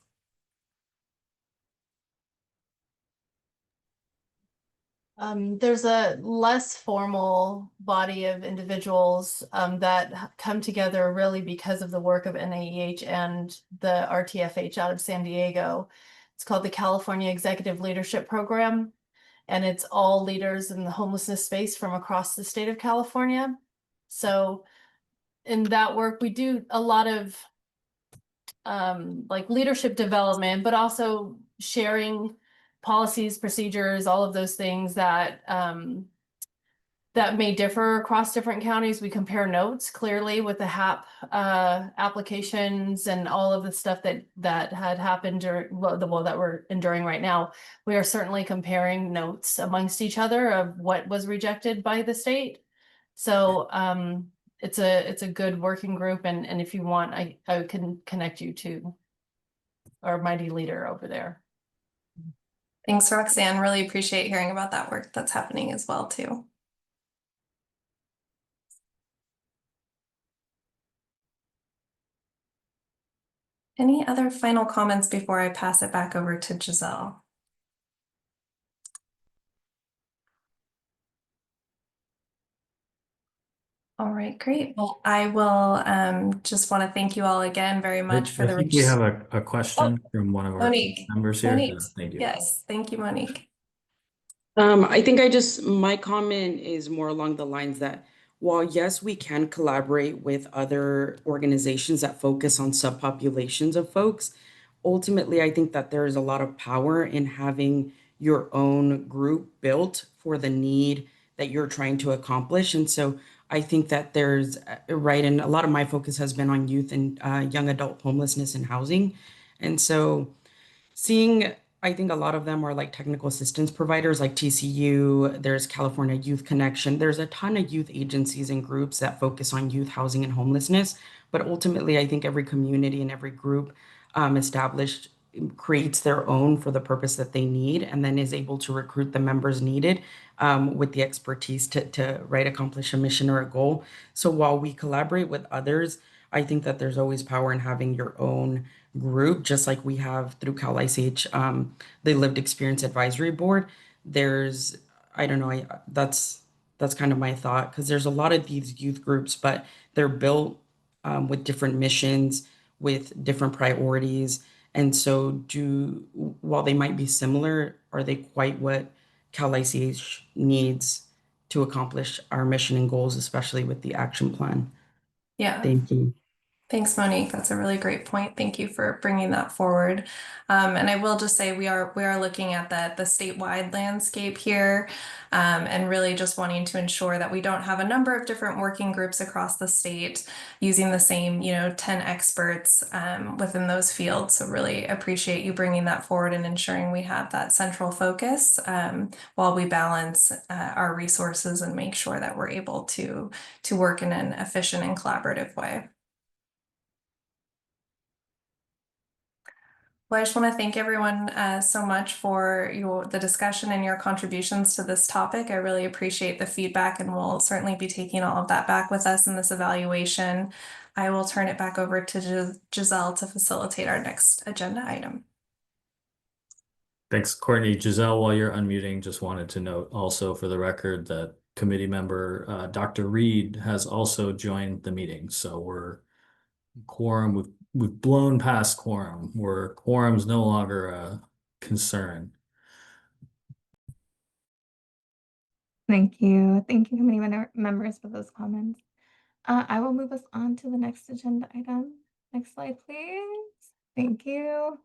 There's a less formal body of individuals that come together really because of the work of NAEH and the RTFH out of San Diego. It's called the California Executive Leadership Program, and it's all leaders in the homelessness space from across the state of California. So in that work, we do a lot of like leadership development, but also sharing policies, procedures, all of those things that that may differ across different counties. We compare notes clearly with the HAP applications and all of the stuff that had happened during that we're enduring right now. We are certainly comparing notes amongst each other of what was rejected by the state. So it's a good working group, and if you want, I can connect you to our mighty leader over there. Thanks, Roxanne. Really appreciate hearing about that work that's happening as well too. Any other final comments before I pass it back over to Giselle? All right, great. Well, I will just want to thank you all again very much for I the think we have a question from one of our Monique. members here. Monique. Thank you. Yes, thank you, Monique. I think my comment is more along the lines that while yes, we can collaborate with other organizations that focus on subpopulations of folks, ultimately, I think that there is a lot of power in having your own group built for the need that you're trying to accomplish. And so I think that there's, right, and a lot of my focus has been on youth and young adult homelessness and housing. And so seeing, I think a lot of them are like technical assistance providers like TCU, there's California Youth Connection. There's a ton of youth agencies and groups that focus on youth housing and homelessness. But ultimately, I think every community and every group established creates their own for the purpose that they need, and then is able to recruit the members needed with the expertise to right, accomplish a mission or a goal. So while we collaborate with others, I think that there's always power in having your own group, just like we have through Cal ICH, the Lived Experience Advisory Board. There's, I don't know, that's kind of my thought, because there's a lot of these youth groups, but they're built with different missions, with different priorities. And so while they might be similar, are they quite what Cal ICH needs to accomplish our mission and goals, especially with the action plan? Yeah. Thank you. Thanks, Monique. That's a really great point. Thank you for bringing that forward. And I will just say we are looking at the statewide landscape here, and really just wanting to ensure that we don't have a number of different working groups across the state using the same, 10 experts within those fields. So really appreciate you bringing that forward and ensuring we have that central focus while we balance our resources and make sure that we're able to work in an efficient and collaborative way. Well, I just want to thank everyone so much for the discussion and your contributions to this topic. I really appreciate the feedback, and we'll certainly be taking all of that back with us in this evaluation. I will turn it back over to Giselle to facilitate our next agenda item. Thanks, Courtney. Giselle, while you're unmuting, just wanted to note also for the record that committee member Dr. Reed has also joined the meeting. So we're quorum, we've blown past quorum, where quorum's no longer a concern. Thank you. Thank you, committee members, for those comments. I will move us on to the next agenda item. Next slide, please. Thank you.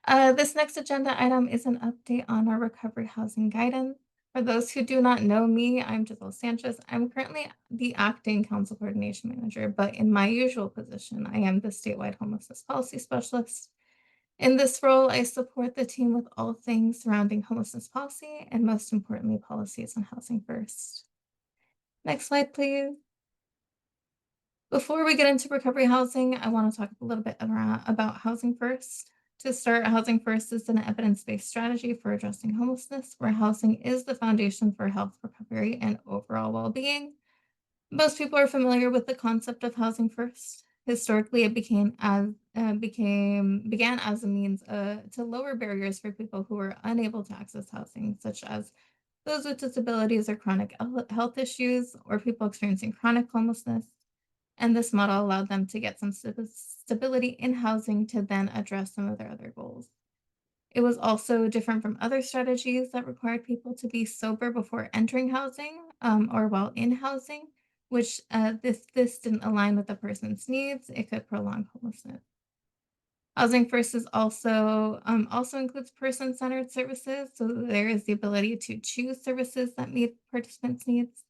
This next agenda item is an update on our recovery housing guidance. For those who do not know me, I'm Giselle Sanchez. I'm currently the acting council coordination manager, but in my usual position, I am the statewide homelessness policy specialist. In this role, I support the team with all things surrounding homelessness policy and most importantly, policies on housing first. Next slide, please. Before we get into recovery housing, I want to talk a little bit about Housing First. To start, Housing First is an evidence-based strategy for addressing homelessness, where housing is the foundation for health recovery and overall well-being. Most people are familiar with the concept of Housing First. Historically, it began as a means to lower barriers for people who were unable to access housing, such as those with disabilities or chronic health issues, or people experiencing chronic homelessness. And this model allowed them to get some stability in housing to then address some of their other goals. It was also different from other strategies that required people to be sober before entering housing or while in housing, which this didn't align with the person's needs. It could prolong homelessness. Housing First is also includes person-centered services, so there is the ability to choose services that meet participants' needs.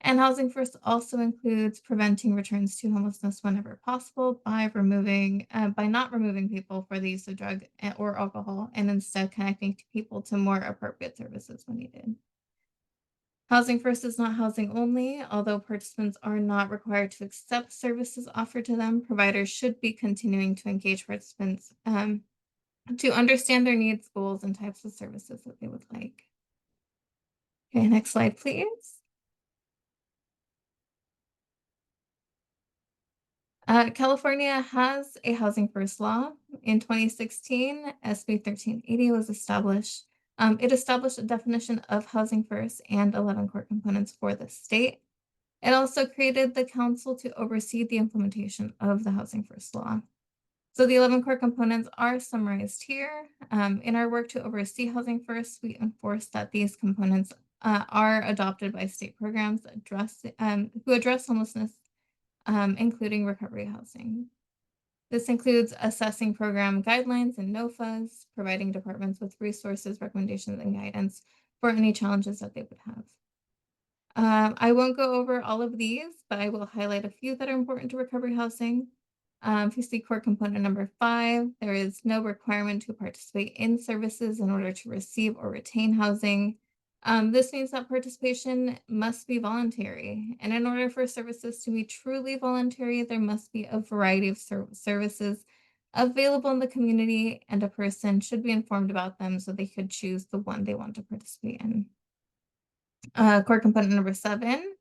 And Housing First also includes preventing returns to homelessness whenever possible by not removing people for the use of drug or alcohol, and instead connecting people to more appropriate services when needed. Housing First is not housing only. Although participants are not required to accept services offered to them, providers should be continuing to engage participants to understand their needs, goals, and types of services that they would like. Okay, next slide, please. California has a Housing First law. In 2016, SB 1380 was established. It established a definition of Housing First and 11 core components for the state. It also created the council to oversee the implementation of the Housing First law. So the 11 core components are summarized here. In our work to oversee Housing First, we enforce that these components are adopted by state programs who address homelessness, including recovery housing. This includes assessing program guidelines and NOFAs, providing departments with resources, recommendations, and guidance for any challenges that they would have. I won't go over all of these, but I will highlight a few that are important to recovery housing. If you see core component number 5, there is no requirement to participate in services in order to receive or retain housing. This means that participation must be voluntary. And in order for services to be truly voluntary, there must be a variety of services available in the community, and a person should be informed about them so they could choose the one they want to participate in. Core component number 7,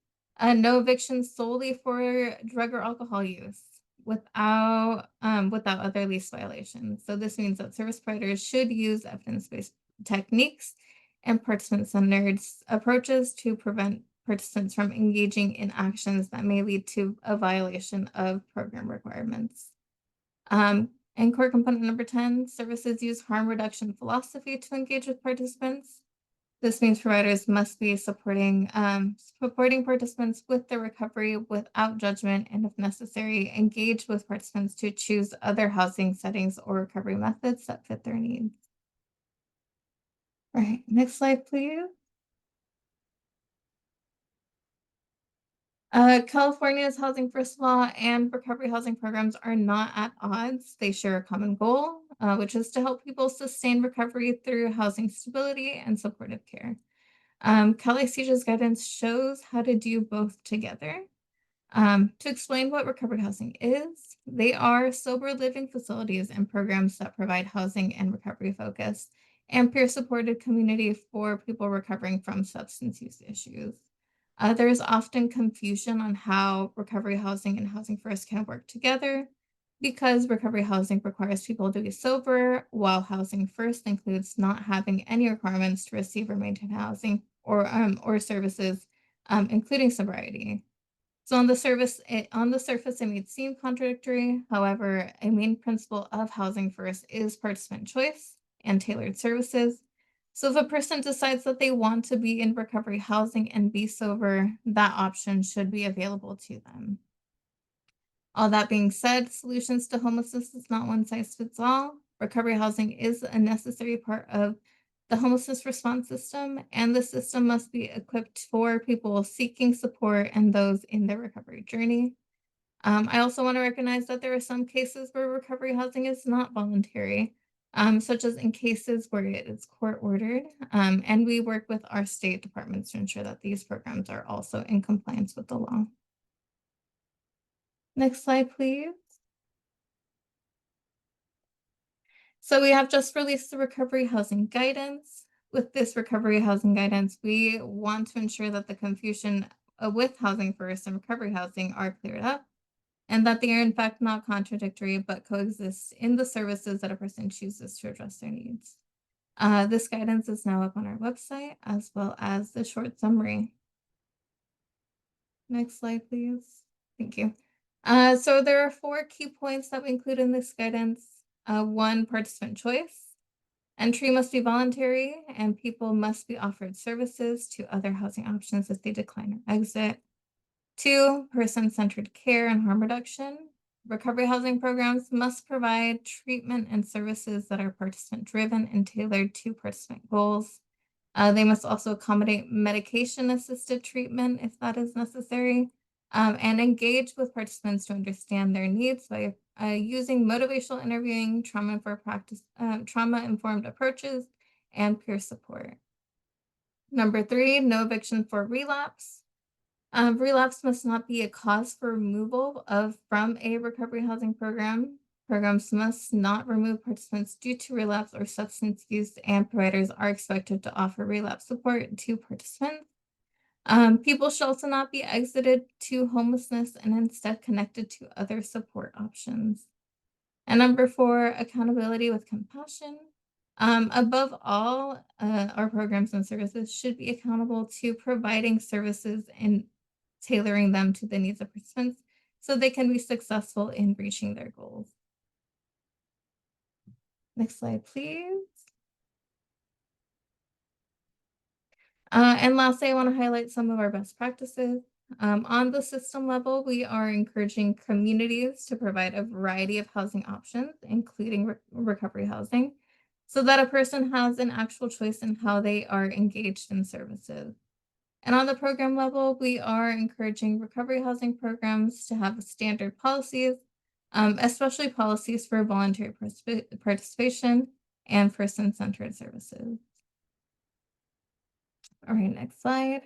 no eviction solely for drug or alcohol use without other lease violations. So this means that service providers should use evidence-based techniques and participant-centered approaches to prevent participants from engaging in actions that may lead to a violation of program requirements. And core component number 10, services use harm reduction philosophy to engage with participants. This means providers must be supporting participants with their recovery without judgment, and if necessary, engage with participants to choose other housing settings or recovery methods that fit their needs. All right, next slide, please. California's Housing First law and recovery housing programs are not at odds. They share a common goal, which is to help people sustain recovery through housing stability and supportive care. CalICH's guidance shows how to do both together. To explain what recovery housing is, they are sober living facilities and programs that provide housing and recovery focus and peer-supported community for people recovering from substance use issues. There is often confusion on how recovery housing and Housing First can work together, because recovery housing requires people to be sober, while Housing First includes not having any requirements to receive or maintain housing or services, including sobriety. So on the surface, it may seem contradictory. However, a main principle of Housing First is participant choice and tailored services. So if a person decides that they want to be in recovery housing and be sober, that option should be available to them. All that being said, solutions to homelessness is not one size fits all. recovery housing is a necessary part of the homelessness response system, and the system must be equipped for people seeking support and those in their recovery journey. I also want to recognize that there are some cases where recovery housing is not voluntary, such as in cases where it is court ordered, and we work with our state departments to ensure that these programs are also in compliance with the law. Next slide, please. So we have just released the recovery housing guidance. With this recovery housing guidance, we want to ensure that the confusion with housing first and recovery housing are cleared up, and that they are in fact not contradictory, but coexist in the services that a person chooses to address their needs. This guidance is now up on our website, as well as the short summary. Next slide, please. Thank you. So there are 4 key points that we include in this guidance. 1, participant choice. Entry must be voluntary, and people must be offered services to other housing options if they decline or exit. 2, person-centered care and harm reduction. Recovery housing programs must provide treatment and services that are participant-driven and tailored to participant goals. They must also accommodate medication-assisted treatment if that is necessary, and engage with participants to understand their needs by using motivational interviewing, trauma-informed approaches, and peer support. Number 3, no eviction for relapse. Relapse must not be a cause for removal from a recovery housing program. Programs must not remove participants due to relapse or substance use, and providers are expected to offer relapse support to participants. People should also not be exited to homelessness and instead connected to other support options. And number 4, accountability with compassion. Above all, our programs and services should be accountable to providing services and tailoring them to the needs of participants so they can be successful in reaching their goals. Next slide, please. And lastly, I want to highlight some of our best practices. On the system level, we are encouraging communities to provide a variety of housing options, including recovery housing, so that a person has an actual choice in how they are engaged in services. And on the program level, we are encouraging recovery housing programs to have standard policies, especially policies for voluntary participation and person-centered services. All right, next slide.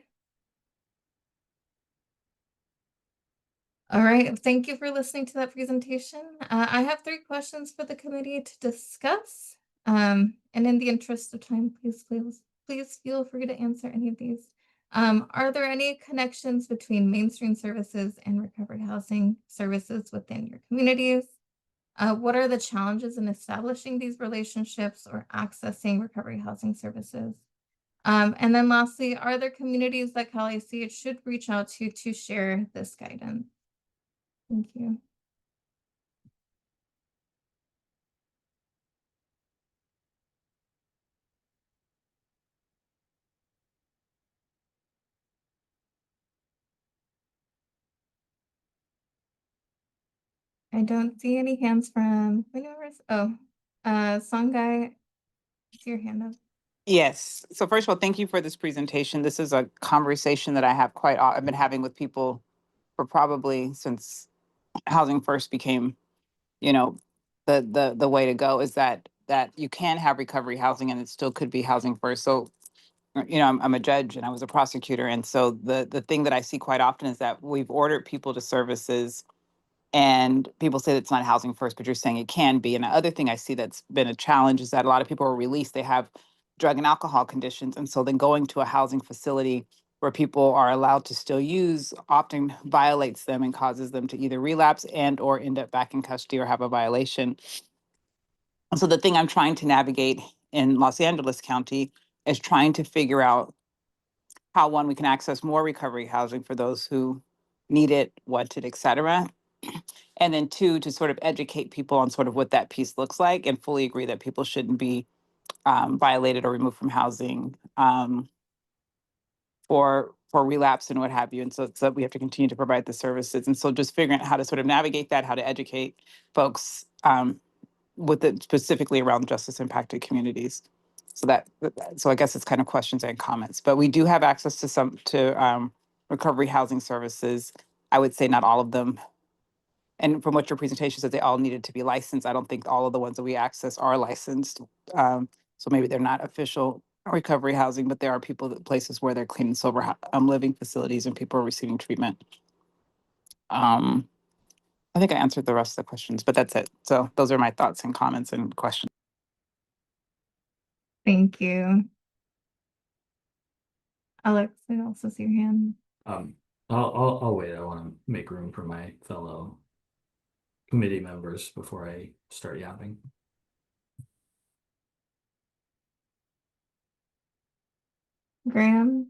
All right, thank you for listening to that presentation. I have 3 questions for the committee to discuss. And in the interest of time, please feel free to answer any of these. Are there any connections between mainstream services and recovery housing services within your communities? What are the challenges in establishing these relationships or accessing recovery housing services? And then lastly, are there communities that Cal ICH should reach out to share this guidance? Thank you. I don't see any hands from members. Oh, Songai, I see your hand up. Yes. So first of all, thank you for this presentation. This is a conversation that I have I've been having with people for probably since Housing First became, you know, the way to go, is that you can have recovery housing and it still could be Housing First. So, I'm a judge and I was a prosecutor. And so the thing that I see quite often is that we've ordered people to services and people say it's not Housing First, but you're saying it can be. And the other thing I see that's been a challenge is that a lot of people are released, they have drug and alcohol conditions. And so then going to a housing facility where people are allowed to still use often violates them and causes them to either relapse and or end up back in custody or have a violation. So the thing I'm trying to navigate in Los Angeles County is trying to figure out how, one, we can access more recovery housing for those who need it, want it, et cetera. And then 2, to sort of educate people on sort of what that piece looks like, and fully agree that people shouldn't be violated or removed from housing for relapse and what have you. And so we have to continue to provide the services. And so just figuring out how to sort of navigate that, how to educate folks with it specifically around justice impacted communities. So so I guess it's kind of questions and comments, but we do have access to recovery housing services. I would say not all of them. And from what your presentation said, they all needed to be licensed. I don't think all of the ones that we access are licensed. So maybe they're not official recovery housing, but there are places where they're clean and sober living facilities and people are receiving treatment. I think I answered the rest of the questions, but that's it. So those are my thoughts and comments and questions. Thank you. Alex, I also see your hand. I'll wait. I want to make room for my fellow committee members before I start yapping. Graham,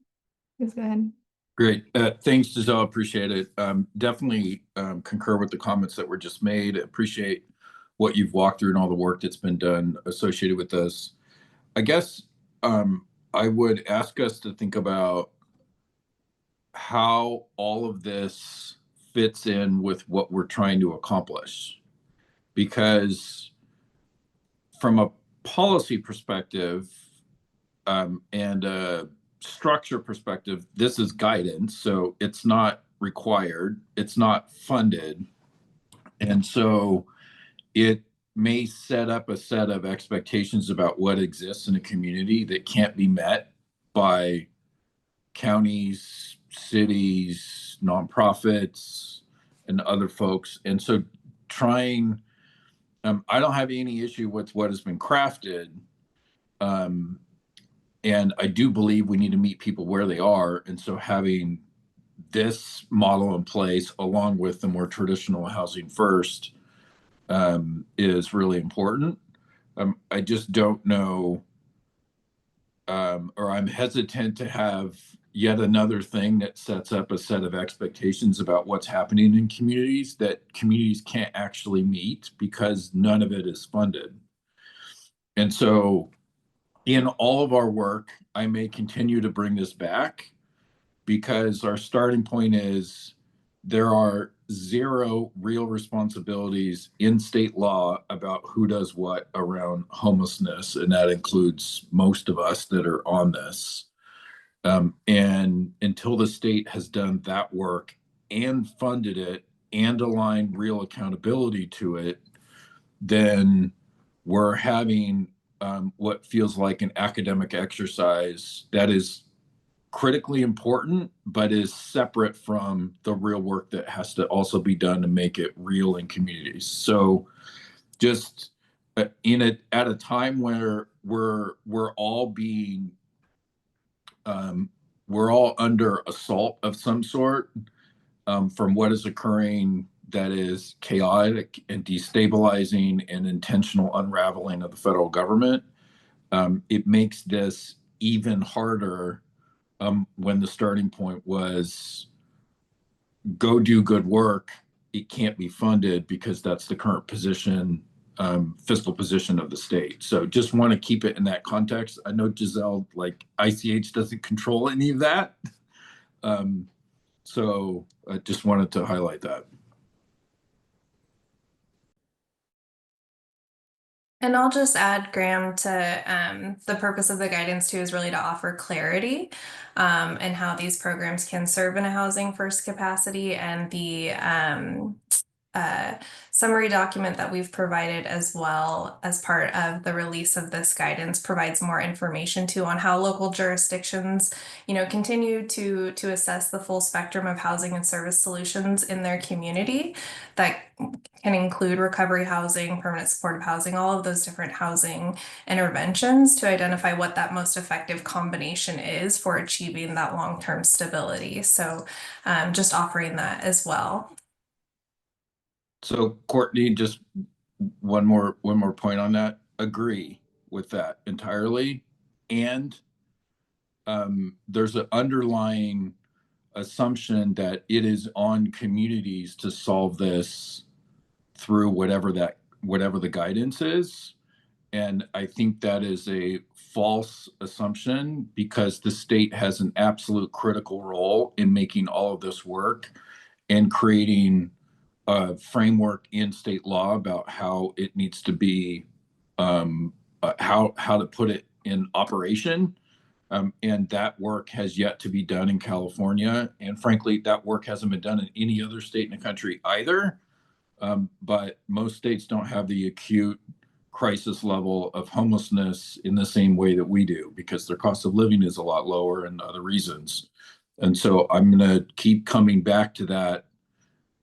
please go ahead. Great. Thanks, Giselle. Appreciate it. Definitely concur with the comments that were just made. Appreciate what you've walked through and all the work that's been done associated with this. I guess I would ask us to think about how all of this fits in with what we're trying to accomplish. Because from a policy perspective and a structure perspective, this is guidance, so it's not required, it's not funded, and so it may set up a set of expectations about what exists in a community that can't be met by counties, cities, nonprofits, and other folks. And so trying, I don't have any issue with what has been crafted. And I do believe we need to meet people where they are. And so having this model in place along with the more traditional housing first is really important. I just don't know, or I'm hesitant to have yet another thing that sets up a set of expectations about what's happening in communities that communities can't actually meet because none of it is funded. And so in all of our work, I may continue to bring this back because our starting point is there are zero real responsibilities in state law about who does what around homelessness, and that includes most of us that are on this. And until the state has done that work and funded it and aligned real accountability to it, then we're having what feels like an academic exercise that is critically important, but is separate from the real work that has to also be done to make it real in communities. So just at a time where we're all being we're all under assault of some sort from what is occurring that is chaotic and destabilizing and intentional unraveling of the federal government. It makes this even harder when the starting point was go do good work. It can't be funded because that's the current position, fiscal position of the state. So just want to keep it in that context. I know Giselle, like ICH doesn't control any of that. So I just wanted to highlight that. And I'll just add, Graham, to the purpose of the guidance too is really to offer clarity and how these programs can serve in a housing first capacity, and the summary document that we've provided as well as part of the release of this guidance provides more information too on how local jurisdictions, continue to assess the full spectrum of housing and service solutions in their community that can include recovery housing, permanent supportive housing, all of those different housing interventions to identify what that most effective combination is for achieving that long-term stability. So just offering that as well. So Courtney, just one more point on that. Agree with that entirely. And there's an underlying assumption that it is on communities to solve this through whatever the guidance is. And I think that is a false assumption because the state has an absolute critical role in making all of this work and creating framework in state law about how it needs to be, how to put it in operation. And that work has yet to be done in California. And frankly, that work hasn't been done in any other state in the country either. But most states don't have the acute crisis level of homelessness in the same way that we do because their cost of living is a lot lower and other reasons. And so I'm going to keep coming back to that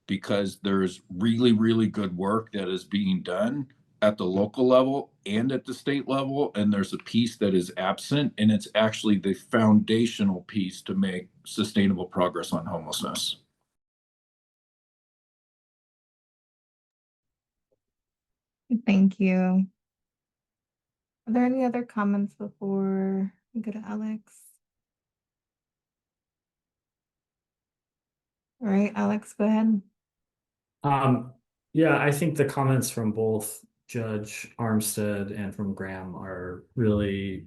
because there's really, really good work that is being done at the local level and at the state level. And there's a piece that is absent, and it's actually the foundational piece to make sustainable progress on homelessness. Thank you. Are there any other comments before we go to Alex? All right, Alex, go ahead. Yeah, I think the comments from both Judge Armstead and from Graham are really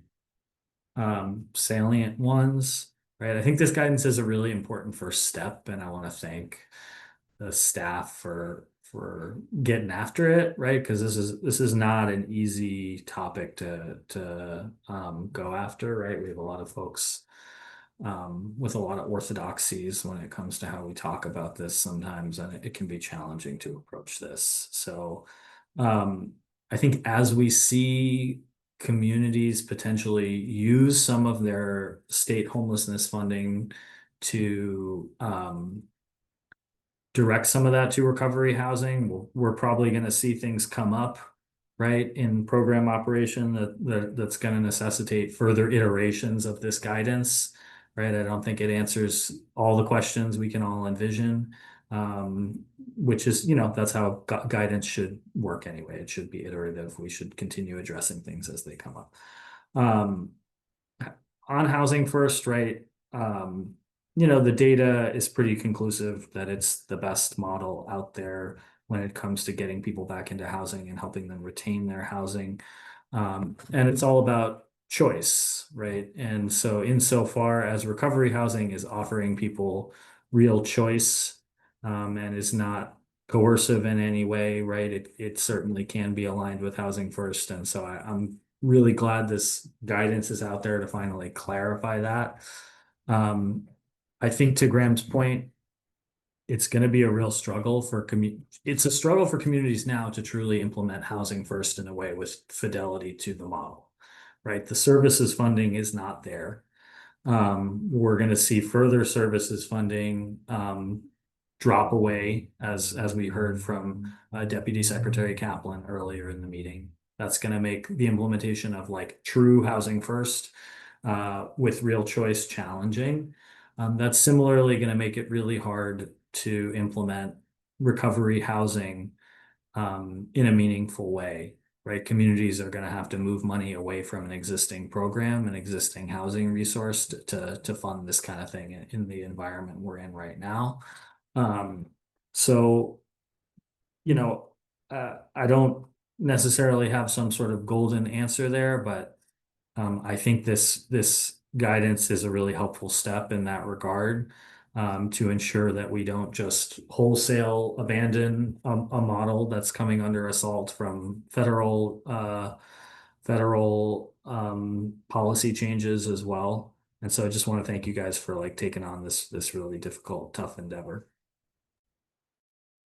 salient ones, right? I think this guidance is a really important first step, and I want to thank the staff for getting after it, right? Because this is not an easy topic to go after, right? We have a lot of folks with a lot of orthodoxies when it comes to how we talk about this sometimes, and it can be challenging to approach this. So I think as we see communities potentially use some of their state homelessness funding to direct some of that to recovery housing, we're probably going to see things come up, right, in program operation that's going to necessitate further iterations of this guidance, right? I don't think it answers all the questions we can all envision, which is, that's how guidance should work anyway. It should be iterative. We should continue addressing things as they come up. On Housing First, right? The data is pretty conclusive that it's the best model out there when it comes to getting people back into housing and helping them retain their housing. And it's all about choice, right? And so insofar as recovery housing is offering people real choice, and is not coercive in any way, right? It certainly can be aligned with Housing First. And so I'm really glad this guidance is out there to finally clarify that. I think to Graham's point, it's going to be a real struggle for it's a struggle for communities now to truly implement Housing First in a way with fidelity to the model, right? The services funding is not there. We're going to see further services funding drop away as we heard from Deputy Secretary Kaplan earlier in the meeting. That's going to make the implementation of like true Housing First with real choice challenging. That's similarly going to make it really hard to implement recovery housing in a meaningful way, right? Communities are going to have to move money away from an existing program, an existing housing resource to fund this kind of thing in the environment we're in right now. So, I don't necessarily have some sort of golden answer there, but I think this guidance is a really helpful step in that regard, to ensure that we don't just wholesale abandon a model that's coming under assault from federal policy changes as well. And so I just want to thank you guys for like taking on this really difficult, tough endeavor.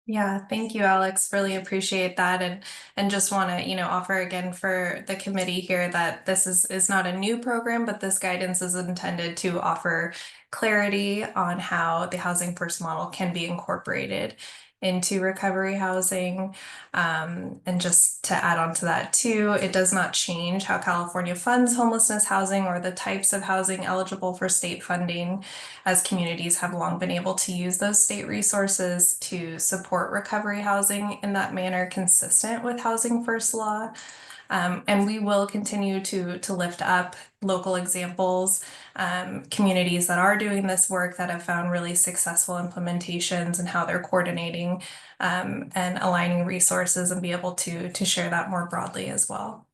Yeah, thank you, Alex. Really appreciate that. And just want to, offer again for the committee here that this is not a new program, but this guidance is intended to offer clarity on how the Housing First model can be incorporated into recovery housing. And just to add on to that too, it does not change how California funds homelessness housing or the types of housing eligible for state funding, as communities have long been able to use those state resources to support recovery housing in that manner consistent with Housing First law. And we will continue to lift up local examples, communities that are doing this work that have found really successful implementations and how they're coordinating and aligning resources, and be able to share that more broadly as well.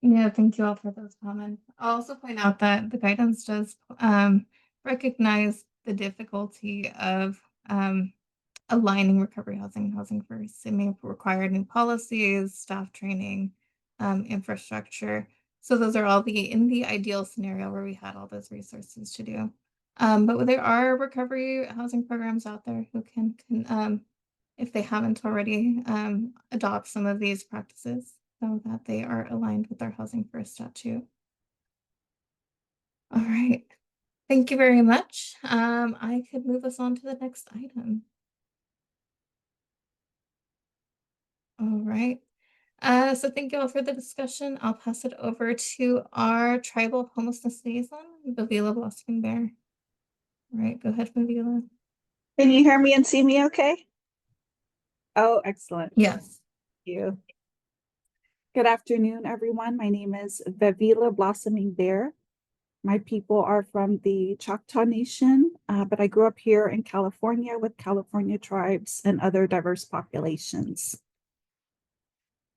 Yeah, thank you all for those comments. I'll also point out that the guidance does recognize the difficulty of aligning recovery housing and housing first. It may require new policies, staff training, infrastructure. So those are all in the ideal scenario where we had all those resources to do. But there are recovery housing programs out there who can if they haven't already, adopt some of these practices so that they are aligned with our Housing First statute. All right. Thank you very much. I could move us on to the next item. All right. So thank you all for the discussion. I'll pass it over to our tribal homelessness liaison, Bavila Blossoming Bear. All right, go ahead, Bavila. Can you hear me and see me okay? Oh, excellent. Yes. Thank you. Good afternoon, everyone. My name is Bavila Blossoming Bear. My people are from the Choctaw Nation, but I grew up here in California with California tribes and other diverse populations.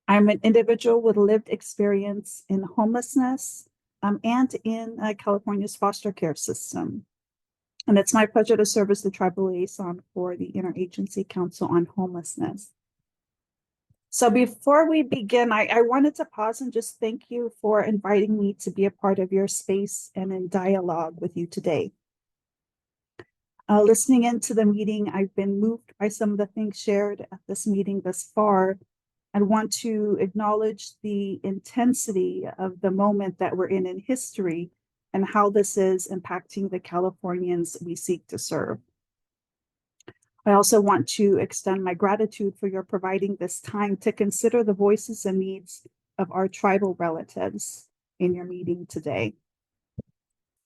I'm an individual with lived experience in homelessness and in California's foster care system. And it's my pleasure to serve as the tribal liaison for the Interagency Council on Homelessness. So before we begin, I wanted to pause and just thank you for inviting me to be a part of your space and in dialogue with you today. Listening into the meeting, I've been moved by some of the things shared at this meeting thus far, and want to acknowledge the intensity of the moment that we're in history and how this is impacting the Californians we seek to serve. I also want to extend my gratitude for your providing this time to consider the voices and needs of our tribal relatives in your meeting today.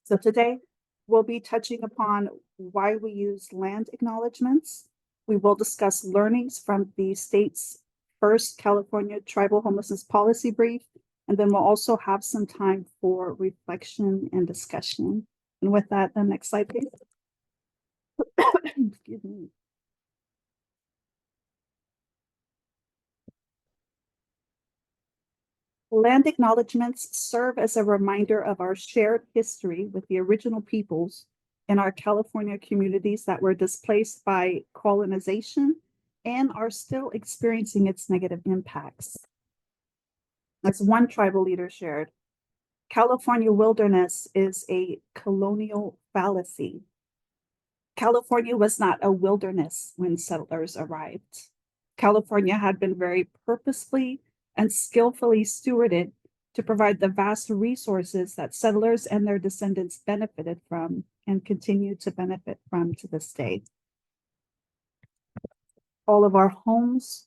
So today, we'll be touching upon why we use land acknowledgements. We will discuss learnings from the state's first California Tribal Homelessness Policy Brief, and then we'll also have some time for reflection and discussion. And with that, the next slide, please. Excuse me. Land acknowledgements serve as a reminder of our shared history with the original peoples in our California communities that were displaced by colonization and are still experiencing its negative impacts. As one tribal leader shared, California wilderness is a colonial fallacy. California was not a wilderness when settlers arrived. California had been very purposefully and skillfully stewarded to provide the vast resources that settlers and their descendants benefited from and continue to benefit from to this day. All of our homes,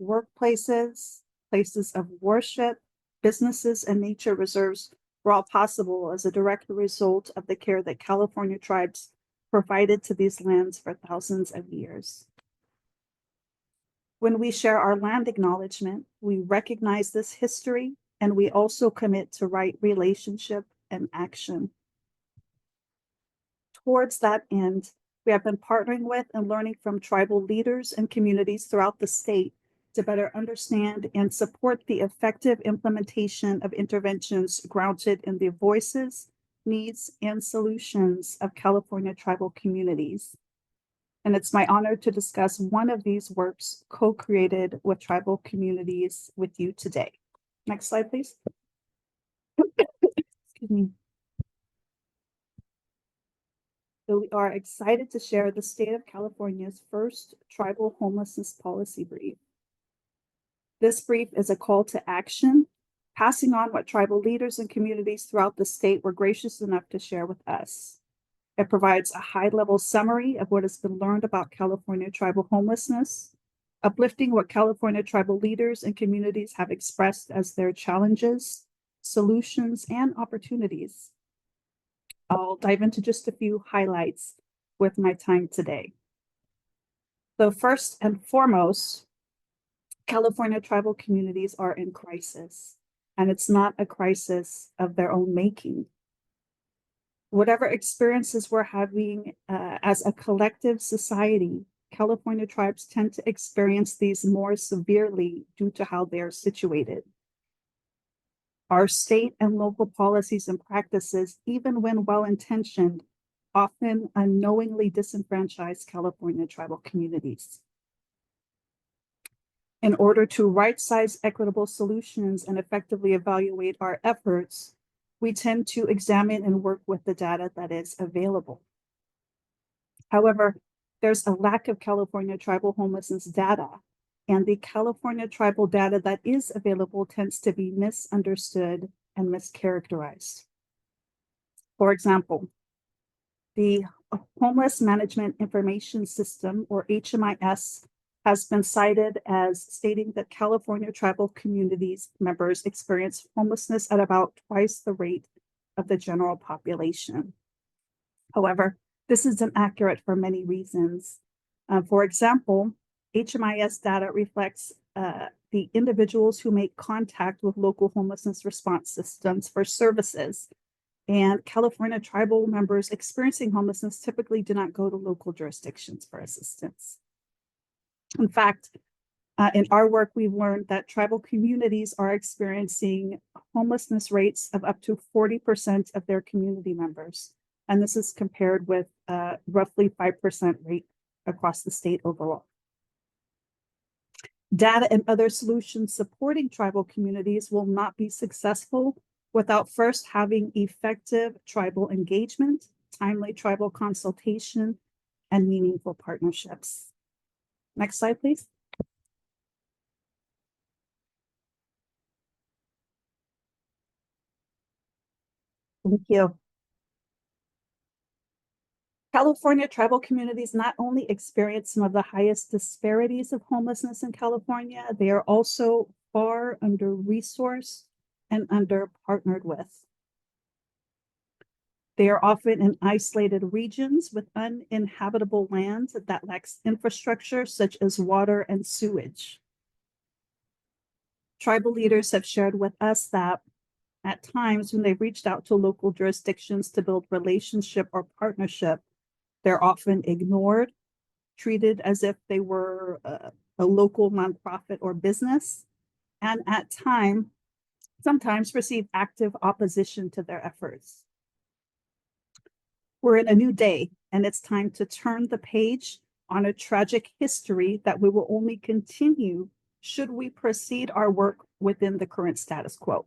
workplaces, places of worship, businesses, and nature reserves were all possible as a direct result of the care that California tribes provided to these lands for thousands of years. When we share our land acknowledgement, we recognize this history, and we also commit to right relationship and action. Towards that end, we have been partnering with and learning from tribal leaders and communities throughout the state to better understand and support the effective implementation of interventions grounded in the voices, needs, and solutions of California tribal communities. And it's my honor to discuss one of these works co-created with tribal communities with you today. Next slide, please. Excuse me. So we are excited to share the state of California's first tribal homelessness policy brief. This brief is a call to action, passing on what tribal leaders and communities throughout the state were gracious enough to share with us. It provides a high-level summary of what has been learned about California tribal homelessness, uplifting what California tribal leaders and communities have expressed as their challenges, solutions, and opportunities. I'll dive into just a few highlights with my time today. So first and foremost, California tribal communities are in crisis, and it's not a crisis of their own making. Whatever experiences we're having as a collective society, California tribes tend to experience these more severely due to how they are situated. Our state and local policies and practices, even when well-intentioned, often unknowingly disenfranchised California tribal communities. In order to right-size equitable solutions and effectively evaluate our efforts, we tend to examine and work with the data that is available. However, there's a lack of California tribal homelessness data, and the California tribal data that is available tends to be misunderstood and mischaracterized. For example, the Homeless Management Information System, or HMIS, has been cited as stating that California tribal communities members experience homelessness at about twice the rate of the general population. However, this is inaccurate for many reasons. For example, HMIS data reflects the individuals who make contact with local homelessness response systems for services. And California tribal members experiencing homelessness typically do not go to local jurisdictions for assistance. In fact, in our work, we've learned that tribal communities are experiencing homelessness rates of up to 40% of their community members. And this is compared with roughly 5% rate across the state overall. Data and other solutions supporting tribal communities will not be successful without first having effective tribal engagement, timely tribal consultation, and meaningful partnerships. Next slide, please. Thank you. California tribal communities not only experience some of the highest disparities of homelessness in California, they are also far under-resourced and under-partnered with. They are often in isolated regions with uninhabitable land that lacks infrastructure such as water and sewage. Tribal leaders have shared with us that at times when they've reached out to local jurisdictions to build relationship or partnership, they're often ignored, treated as if they were a local nonprofit or business, and at times, sometimes receive active opposition to their efforts. We're in a new day, and it's time to turn the page on a tragic history that we will only continue should we proceed our work within the current status quo.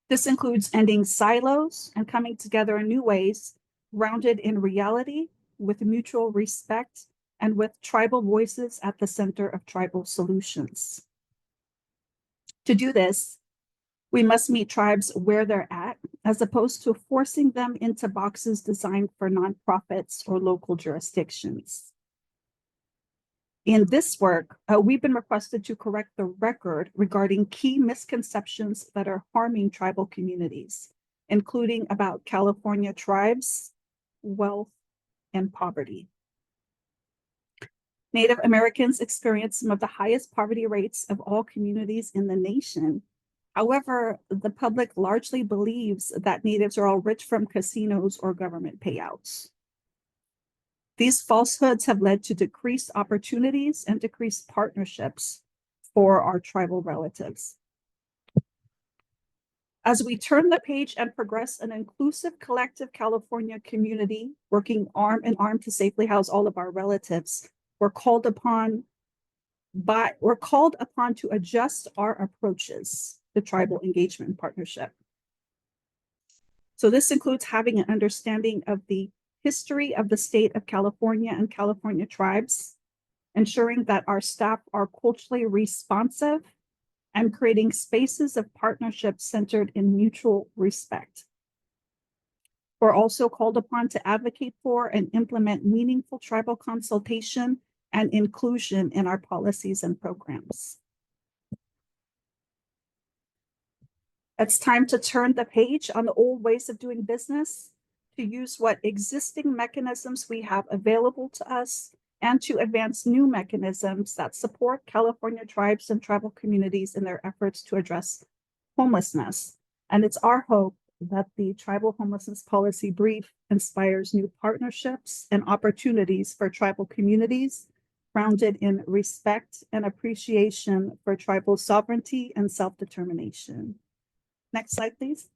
This includes ending silos and coming together in new ways, grounded in reality, with mutual respect, and with tribal voices at the center of tribal solutions. To do this, we must meet tribes where they're at, as opposed to forcing them into boxes designed for nonprofits or local jurisdictions. In this work, we've been requested to correct the record regarding key misconceptions that are harming tribal communities, including about California tribes, wealth, and poverty. Native Americans experience some of the highest poverty rates of all communities in the nation. However, the public largely believes that Natives are all rich from casinos or government payouts. These falsehoods have led to decreased opportunities and decreased partnerships for our tribal relatives. As we turn the page and progress an inclusive collective California community, working arm in arm to safely house all of our relatives, we're called upon to adjust our approaches to tribal engagement and partnership. So this includes having an understanding of the history of the state of California and California tribes, ensuring that our staff are culturally responsive, and creating spaces of partnership centered in mutual respect. We're also called upon to advocate for and implement meaningful tribal consultation and inclusion in our policies and programs. It's time to turn the page on the old ways of doing business, to use what existing mechanisms we have available to us, and to advance new mechanisms that support California tribes and tribal communities in their efforts to address homelessness. And it's our hope that the Tribal Homelessness Policy Brief inspires new partnerships and opportunities for tribal communities, grounded in respect and appreciation for tribal sovereignty and self-determination. Next slide, please.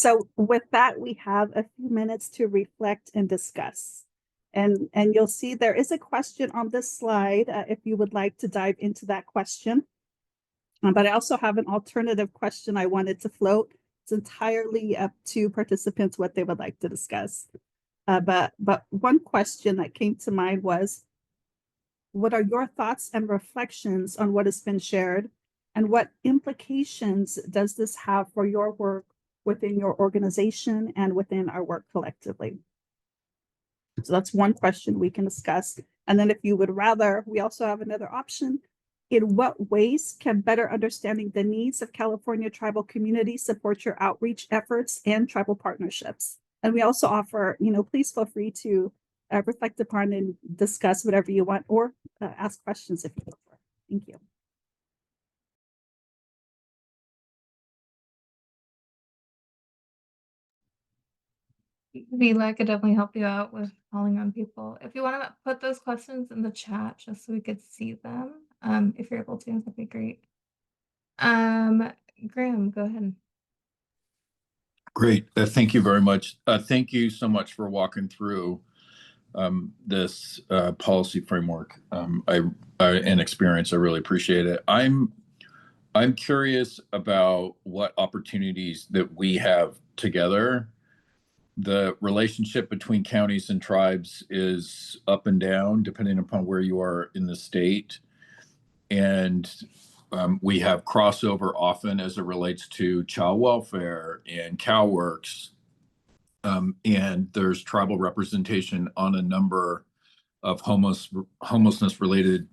So with that, we have a few minutes to reflect and discuss. And you'll see there is a question on this slide if you would like to dive into that question. But I also have an alternative question I wanted to float. It's entirely up to participants what they would like to discuss. But one question that came to mind was, what are your thoughts and reflections on what has been shared? And what implications does this have for your work within your organization and within our work collectively? So that's one question we can discuss. And then if you would rather, we also have another option. In what ways can better understanding the needs of California tribal communities support your outreach efforts and tribal partnerships? And we also offer, please feel free to reflect upon and discuss whatever you want, or ask questions if you prefer. Thank you. Vila, I could definitely help you out with calling on people. If you want to put those questions in the chat just so we could see them, if you're able to, that'd be great. Graham, go ahead. Great. Thank you very much. Thank you so much for walking through this policy framework and experience. I really appreciate it. I'm curious about what opportunities that we have together. The relationship between counties and tribes is up and down depending upon where you are in the state. And we have crossover often as it relates to child welfare and CalWorks. And there's tribal representation on a number of homelessness related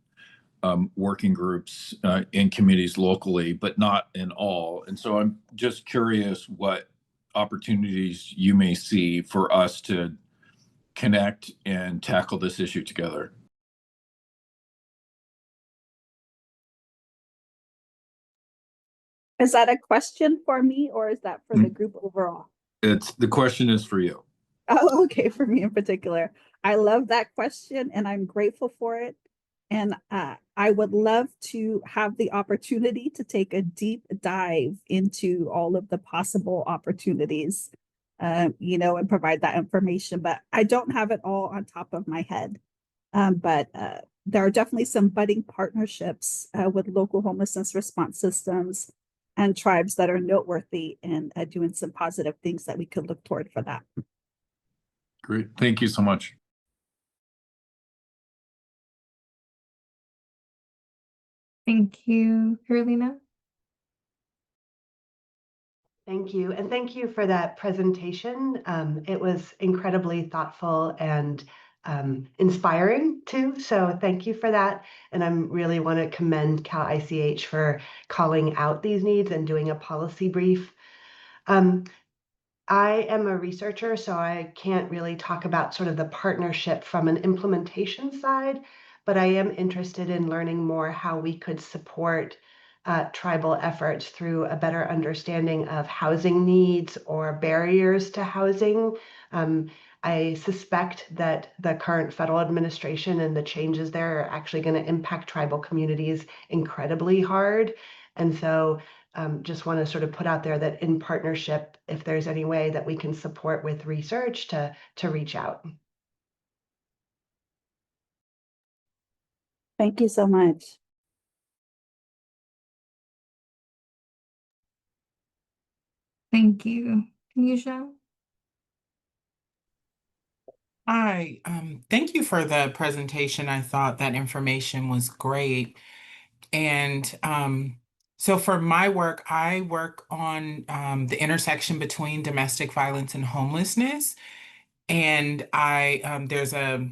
working groups in communities locally, but not in all. And so I'm just curious what opportunities you may see for us to connect and tackle this issue together. Is that a question for me, or is that for the group overall? The question is for you. Oh, okay, for me in particular. I love that question and I'm grateful for it. And I would love to have the opportunity to take a deep dive into all of the possible opportunities, and provide that information. But I don't have it all on top of my head. But there are definitely some budding partnerships with local homelessness response systems and tribes that are noteworthy and doing some positive things that we could look toward for that. Great. Thank you so much. Thank you, Carolina. Thank you. And thank you for that presentation. It was incredibly thoughtful and inspiring too. So thank you for that. And I really want to commend Cal ICH for calling out these needs and doing a policy brief. I am a researcher, so I can't really talk about sort of the partnership from an implementation side, but I am interested in learning more how we could support tribal efforts through a better understanding of housing needs or barriers to housing. I suspect that the current federal administration and the changes there are actually going to impact tribal communities incredibly hard. And so just want to sort of put out there that in partnership, if there's any way that we can support with research to reach out. Thank you so much. Thank you. Tanisha? Hi, thank you for the presentation. I thought that information was great. And so for my work, I work on the intersection between domestic violence and homelessness. And there's a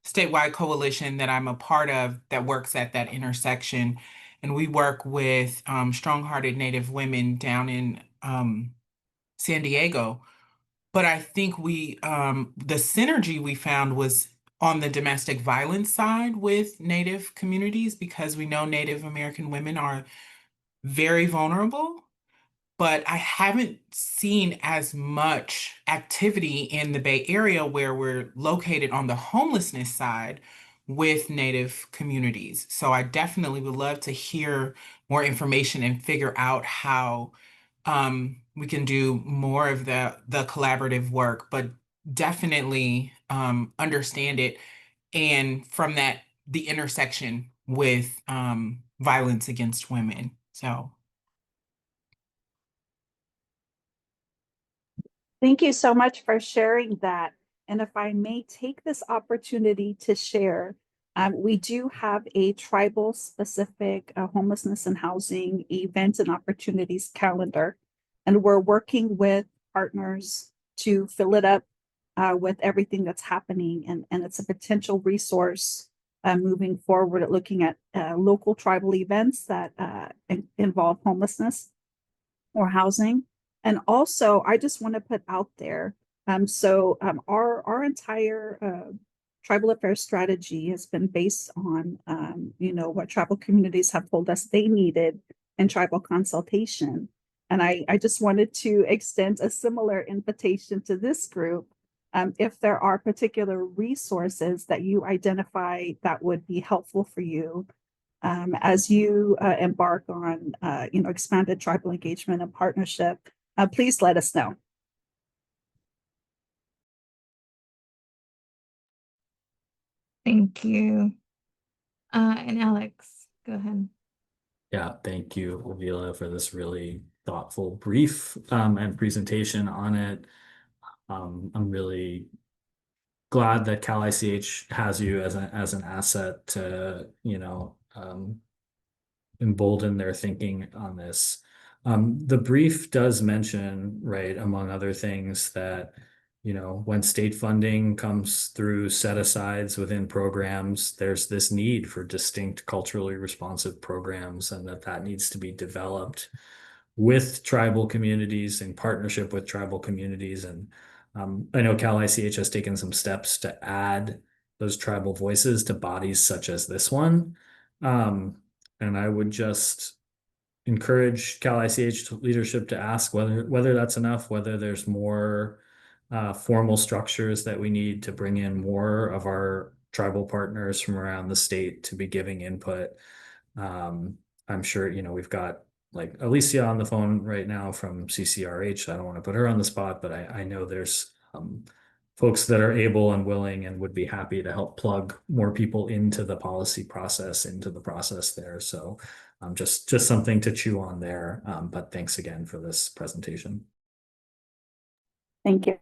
statewide coalition that I'm a part of that works at that intersection. And we work with strong-hearted Native women down in San Diego. But I think the synergy we found was on the domestic violence side with Native communities, because we know Native American women are very vulnerable. But I haven't seen as much activity in the Bay Area where we're located on the homelessness side with Native communities. So I definitely would love to hear more information and figure out how we can do more of the collaborative work, but definitely understand it, and from that, the intersection with violence against women. So Thank you so much for sharing that. And if I may take this opportunity to share, we do have a tribal specific homelessness and housing events and opportunities calendar. And we're working with partners to fill it up with everything that's happening. And it's a potential resource moving forward at looking at local tribal events that involve homelessness or housing. And also, I just want to put out there, our entire tribal affairs strategy has been based on, what tribal communities have told us they needed in tribal consultation. And I just wanted to extend a similar invitation to this group. If there are particular resources that you identify that would be helpful for you, as you embark on, expanded tribal engagement and partnership, please let us know. Thank you. And Alex, go ahead. Yeah, thank you, Avila, for this really thoughtful brief and presentation on it. I'm really glad that Cal ICH has you as an asset to, embolden their thinking on this. The brief does mention, right, among other things, that when state funding comes through set-asides within programs, there's this need for distinct culturally responsive programs, and that needs to be developed with tribal communities, in partnership with tribal communities. And I know Cal ICH has taken some steps to add those tribal voices to bodies such as this one. And I would just encourage Cal ICH leadership to ask whether that's enough, whether there's more formal structures that we need to bring in more of our tribal partners from around the state to be giving input. I'm sure, we've got like Alicia on the phone right now from CCRH. I don't want to put her on the spot, but I know there's folks that are able and willing and would be happy to help plug more people into the policy process, into the process there. So just something to chew on there. But thanks again for this presentation. Thank you.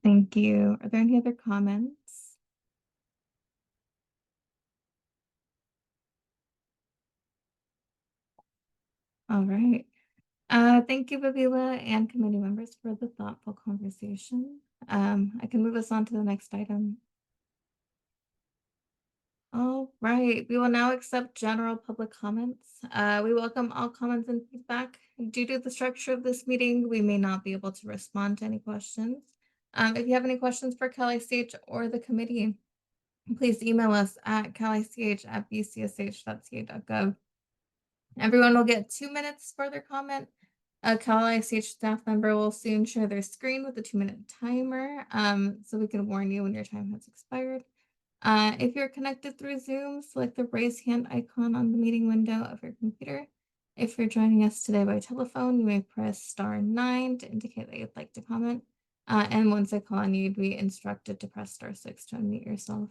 Thank you. Are there any other comments? All right. Thank you, Avila, and committee members, for the thoughtful conversation. I can move us on to the next item. All right, we will now accept general public comments. We welcome all comments and feedback. Due to the structure of this meeting, we may not be able to respond to any questions. If you have any questions for Cal ICH or the committee, please email us at calich@bcsh.ca.gov. Everyone will get 2 minutes for their comment. A Cal ICH staff member will soon share their screen with a 2-minute timer, so we can warn you when your time has expired. If you're connected through Zoom, select the raise hand icon on the meeting window of your computer. If you're joining us today by telephone, you may press *9 to indicate that you'd like to comment. And once I call on you, you'd be instructed to press *6 to unmute yourself.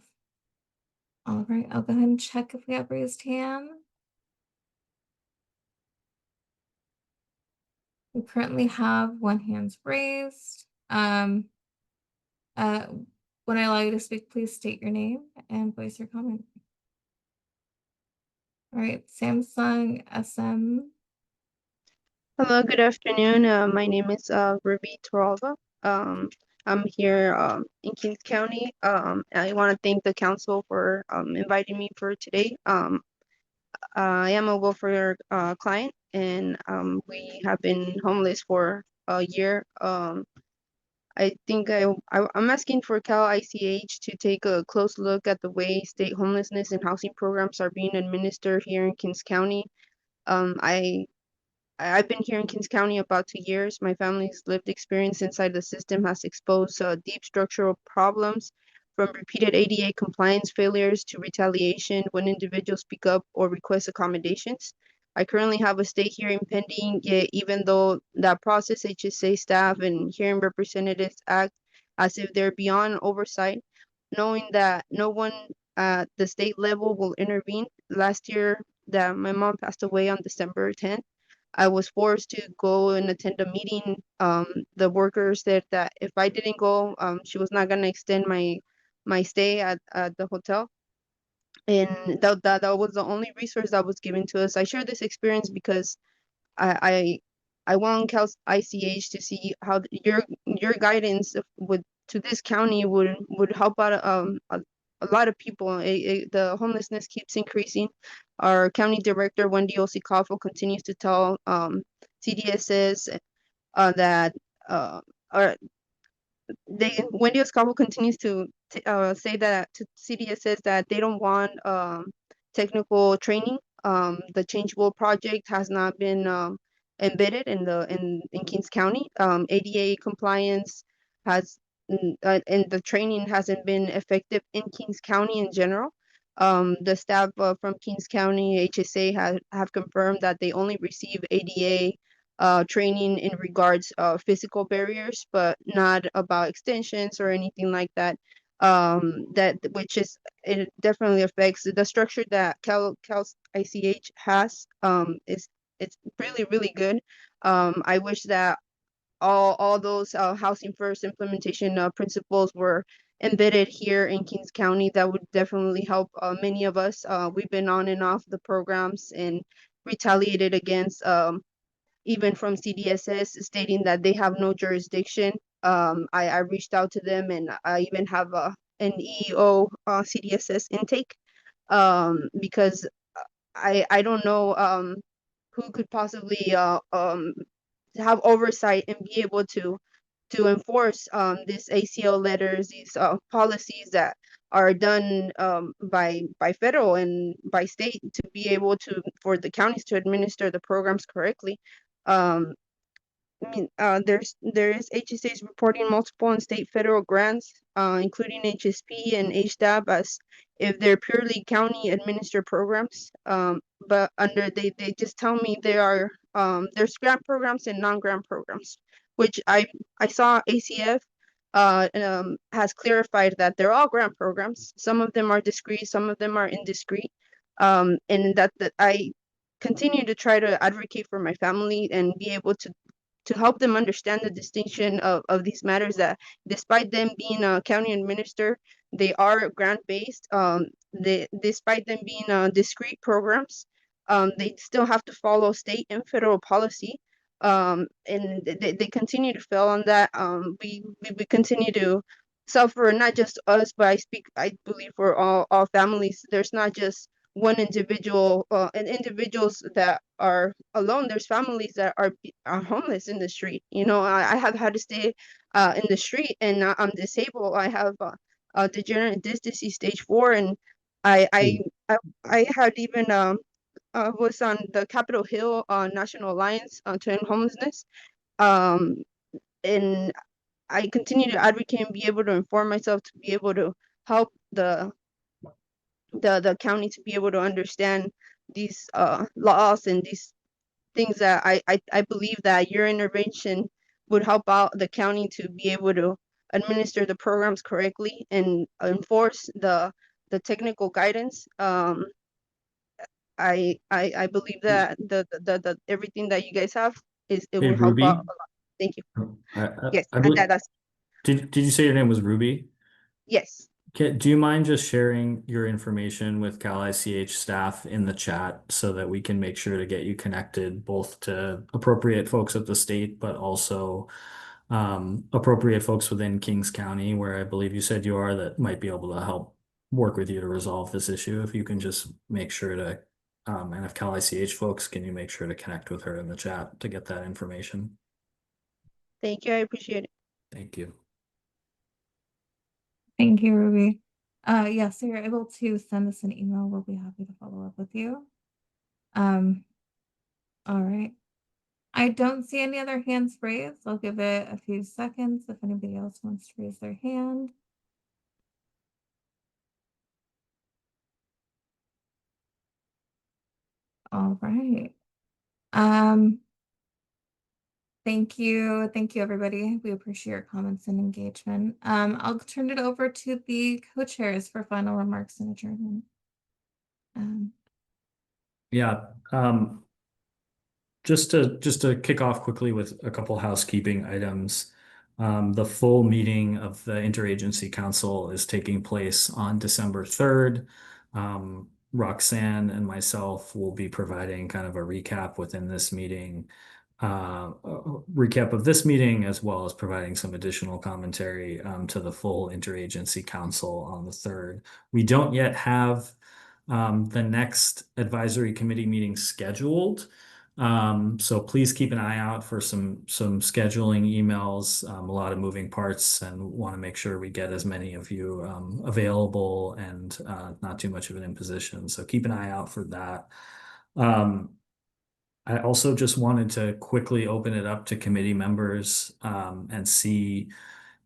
All right, I'll go ahead and check if we have raised hands. We currently have 1 hand raised. When I allow you to speak, please state your name and voice your comment. All right, Samsung SM. Hello, good afternoon. My name is Ruby Toralva. I'm here in Kings County. I want to thank the council for inviting me for today. I am a welfare client, and we have been homeless for a year. I think I'm asking for Cal ICH to take a close look at the way state homelessness and housing programs are being administered here in Kings County. I've been here in Kings County about 2 years. My family's lived experience inside the system has exposed deep structural problems from repeated ADA compliance failures to retaliation when individuals speak up or request accommodations. I currently have a state hearing pending, yet even though that process, HSA staff and hearing representatives act as if they're beyond oversight, knowing that no one at the state level will intervene. Last year that my mom passed away on December 10th, I was forced to go and attend a meeting. The workers said that if I didn't go, she was not going to extend my stay at the hotel. And that was the only resource that was given to us. I share this experience because I want Cal ICH to see how your guidance would to this county would help out a lot of people. The homelessness keeps increasing. Our county director Wendy Osikoffo continues to tell CDSS that or Wendy Osikoffo continues to say that to CDSS that they don't want technical training. The Changeable project has not been embedded in Kings County. ADA compliance has and the training hasn't been effective in Kings County in general. The staff from Kings County HSA have confirmed that they only receive ADA training in regards of physical barriers, but not about extensions or anything like that. That which is it definitely affects the structure that Cal ICH has. It's really good. I wish that all those housing first implementation principles were embedded here in Kings County. That would definitely help many of us. We've been on and off the programs and retaliated against even from CDSS stating that they have no jurisdiction. I reached out to them and I even have an EEO CDSS intake because I don't know who could possibly have oversight and be able to enforce these ACO letters, these policies that are done by federal and by state to be able to for the counties to administer the programs correctly. I mean, there is HSAs reporting multiple and state federal grants, including HSP and HDAP as if they're purely county administered programs. But they just tell me there are there's grant programs and non-grant programs, which I saw ACF has clarified that they're all grant programs. Some of them are discrete, some of them are indiscrete, and that I continue to try to advocate for my family and be able to help them understand the distinction of these matters, that despite them being a county administered, they are grant-based. Despite them being discrete programs, they still have to follow state and federal policy. And they continue to fail on that. We continue to suffer, not just us, but I believe for all families. There's not just one individual and individuals that are alone. There's families that are homeless in the street. You know, I have had to stay in the street, and I'm disabled. I have degenerative disc disease stage 4, and I had even was on the Capitol Hill National Alliance to End Homelessness, and I continue to advocate and be able to inform myself to be able to help the county to be able to understand these laws and these things that I believe that your intervention would help out the county to be able to administer the programs correctly and enforce the technical guidance. I believe that the everything that you guys have it Hey, will help Ruby. out a lot. Thank you. Yes, I believe, that's did you say your name was Ruby? yes. Do you mind just sharing your information with Cal ICH staff in the chat so that we can make sure to get you connected both to appropriate folks at the state, but also appropriate folks within Kings County, where I believe you said you are, that might be able to help work with you to resolve this issue. If you can just make sure to, and if Cal ICH folks, can you make sure to connect with her in the chat to get that information? Thank you. I appreciate it. Thank you. Thank you, Ruby. Yeah, so you're able to send us an email. We'll be happy to follow up with you. All right. I don't see any other hands raised. I'll give it a few seconds if anybody else wants to raise their hand. All right. Thank you, everybody. We appreciate your comments and engagement. I'll turn it over to the co-chairs for final remarks and adjournment. Yeah, just to kick off quickly with a couple housekeeping items. The full meeting of the Interagency Council is taking place on December 3rd. Roxanne and myself will be providing kind of a recap within this meeting, recap of this meeting, as well as providing some additional commentary to the full Interagency Council on the 3rd. We don't yet have the next advisory committee meeting scheduled. So please keep an eye out for some scheduling emails, a lot of moving parts, and want to make sure we get as many of you available and not too much of an imposition. So keep an eye out for that. I also just wanted to quickly open it up to committee members and see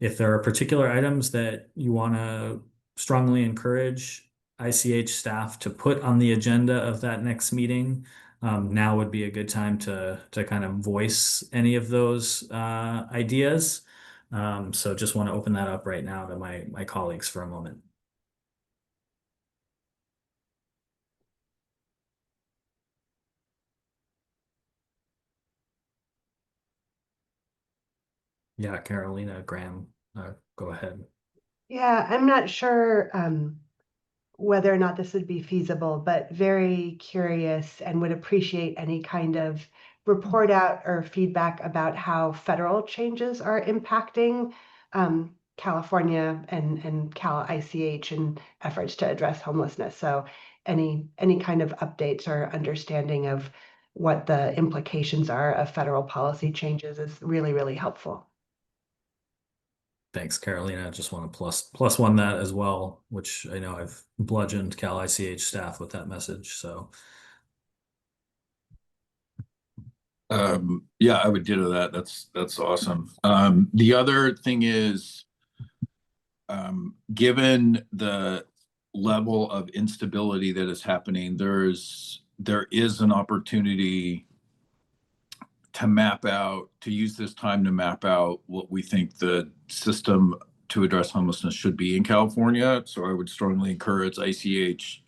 if there are particular items that you want to strongly encourage ICH staff to put on the agenda of that next meeting. Now would be a good time to kind of voice any of those ideas. So just want to open that up right now to my colleagues for a moment. Yeah, Carolina, Graham, go ahead. Yeah, I'm not sure whether or not this would be feasible, but very curious and would appreciate any kind of report out or feedback about how federal changes are impacting California and Cal ICH and efforts to address homelessness. So any kind of updates or understanding of what the implications are of federal policy changes is really, really helpful. Thanks, Carolina. I just want to plus one that as well, which I know I've bludgeoned Cal ICH staff with that message. So yeah, I would ditto that. That's awesome. The other thing is, given the level of instability that is happening, there is an opportunity to use this time to map out what we think the system to address homelessness should be in California. So I would strongly encourage ICH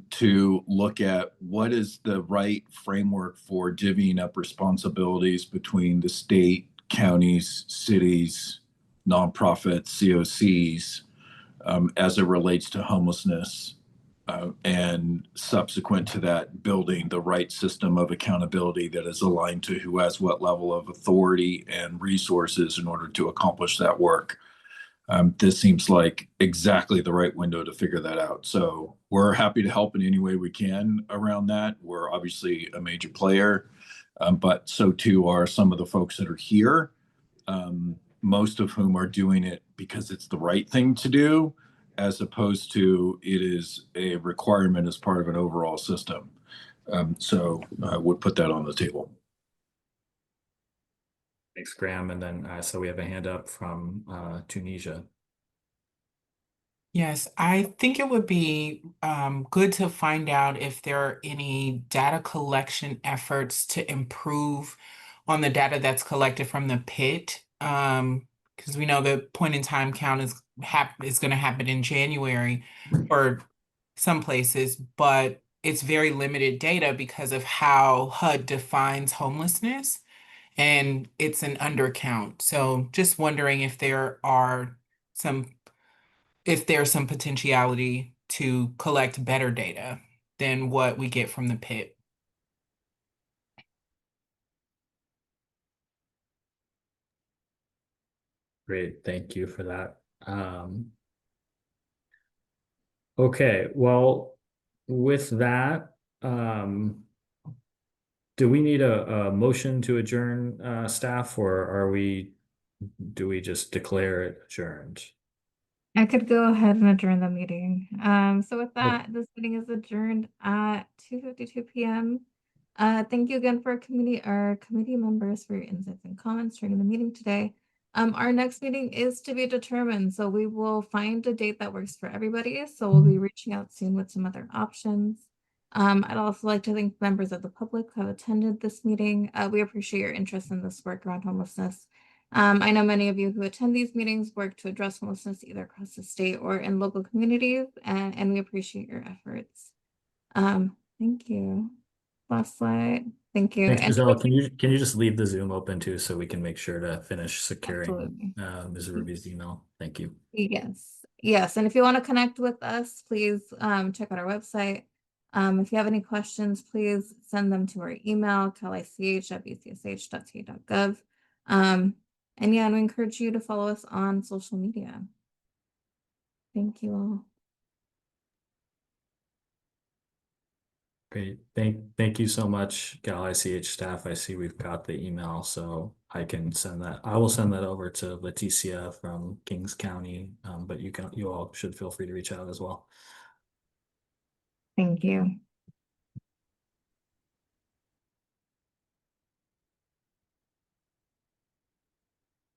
to look at what is the right framework for divvying up responsibilities between the state, counties, cities, nonprofits, COCs, as it relates to homelessness. And subsequent to that, building the right system of accountability that is aligned to who has what level of authority and resources in order to accomplish that work. This seems like exactly the right window to figure that out. So we're happy to help in any way we can around that. We're obviously a major player, but so too are some of the folks that are here, most of whom are doing it because it's the right thing to do, as opposed to it is a requirement as part of an overall system. So I would put that on the table. thanks, Graham. And then so we have a hand up from Tunisia. Yes, I think it would be good to find out if there are any data collection efforts to improve on the data that's collected from the pit. Because we know the point in time count is going to happen in January for some places, but it's very limited data because of how HUD defines homelessness, and it's an undercount. So just wondering if there's some potentiality to collect better data than what we get from the pit. Great, thank you for that. Okay, well, with that, do we need a motion to adjourn staff, or do we just declare it adjourned? I could go ahead and adjourn the meeting. So with that, this meeting is adjourned at 2:52 p.m. Thank you again for our committee members for your insights and comments during the meeting today. Our next meeting is to be determined, so we will find a date that works for everybody. So we'll be reaching out soon with some other options. I'd also like to thank members of the public who have attended this meeting. We appreciate your interest in this work around homelessness. I know many of you who attend these meetings work to address homelessness either across the state or in local communities, and we appreciate your efforts. Thank you. Last slide. Thank you. Thanks, And Giselle. Can you just leave the Zoom open too so we can make sure to finish securing Absolutely. Ms. Ruby's email? Thank you. Yes. And if you want to connect with us, please check out our website. If you have any questions, please send them to our email, calich@bcsh.ca.gov. And yeah, and we encourage you to follow us on social media. Thank you all. Great. Thank you so much, Cal ICH staff. I see we've got the email, so I can send that. I will send that over to Leticia from Kings County. But you all should feel free to reach out as well. Thank you.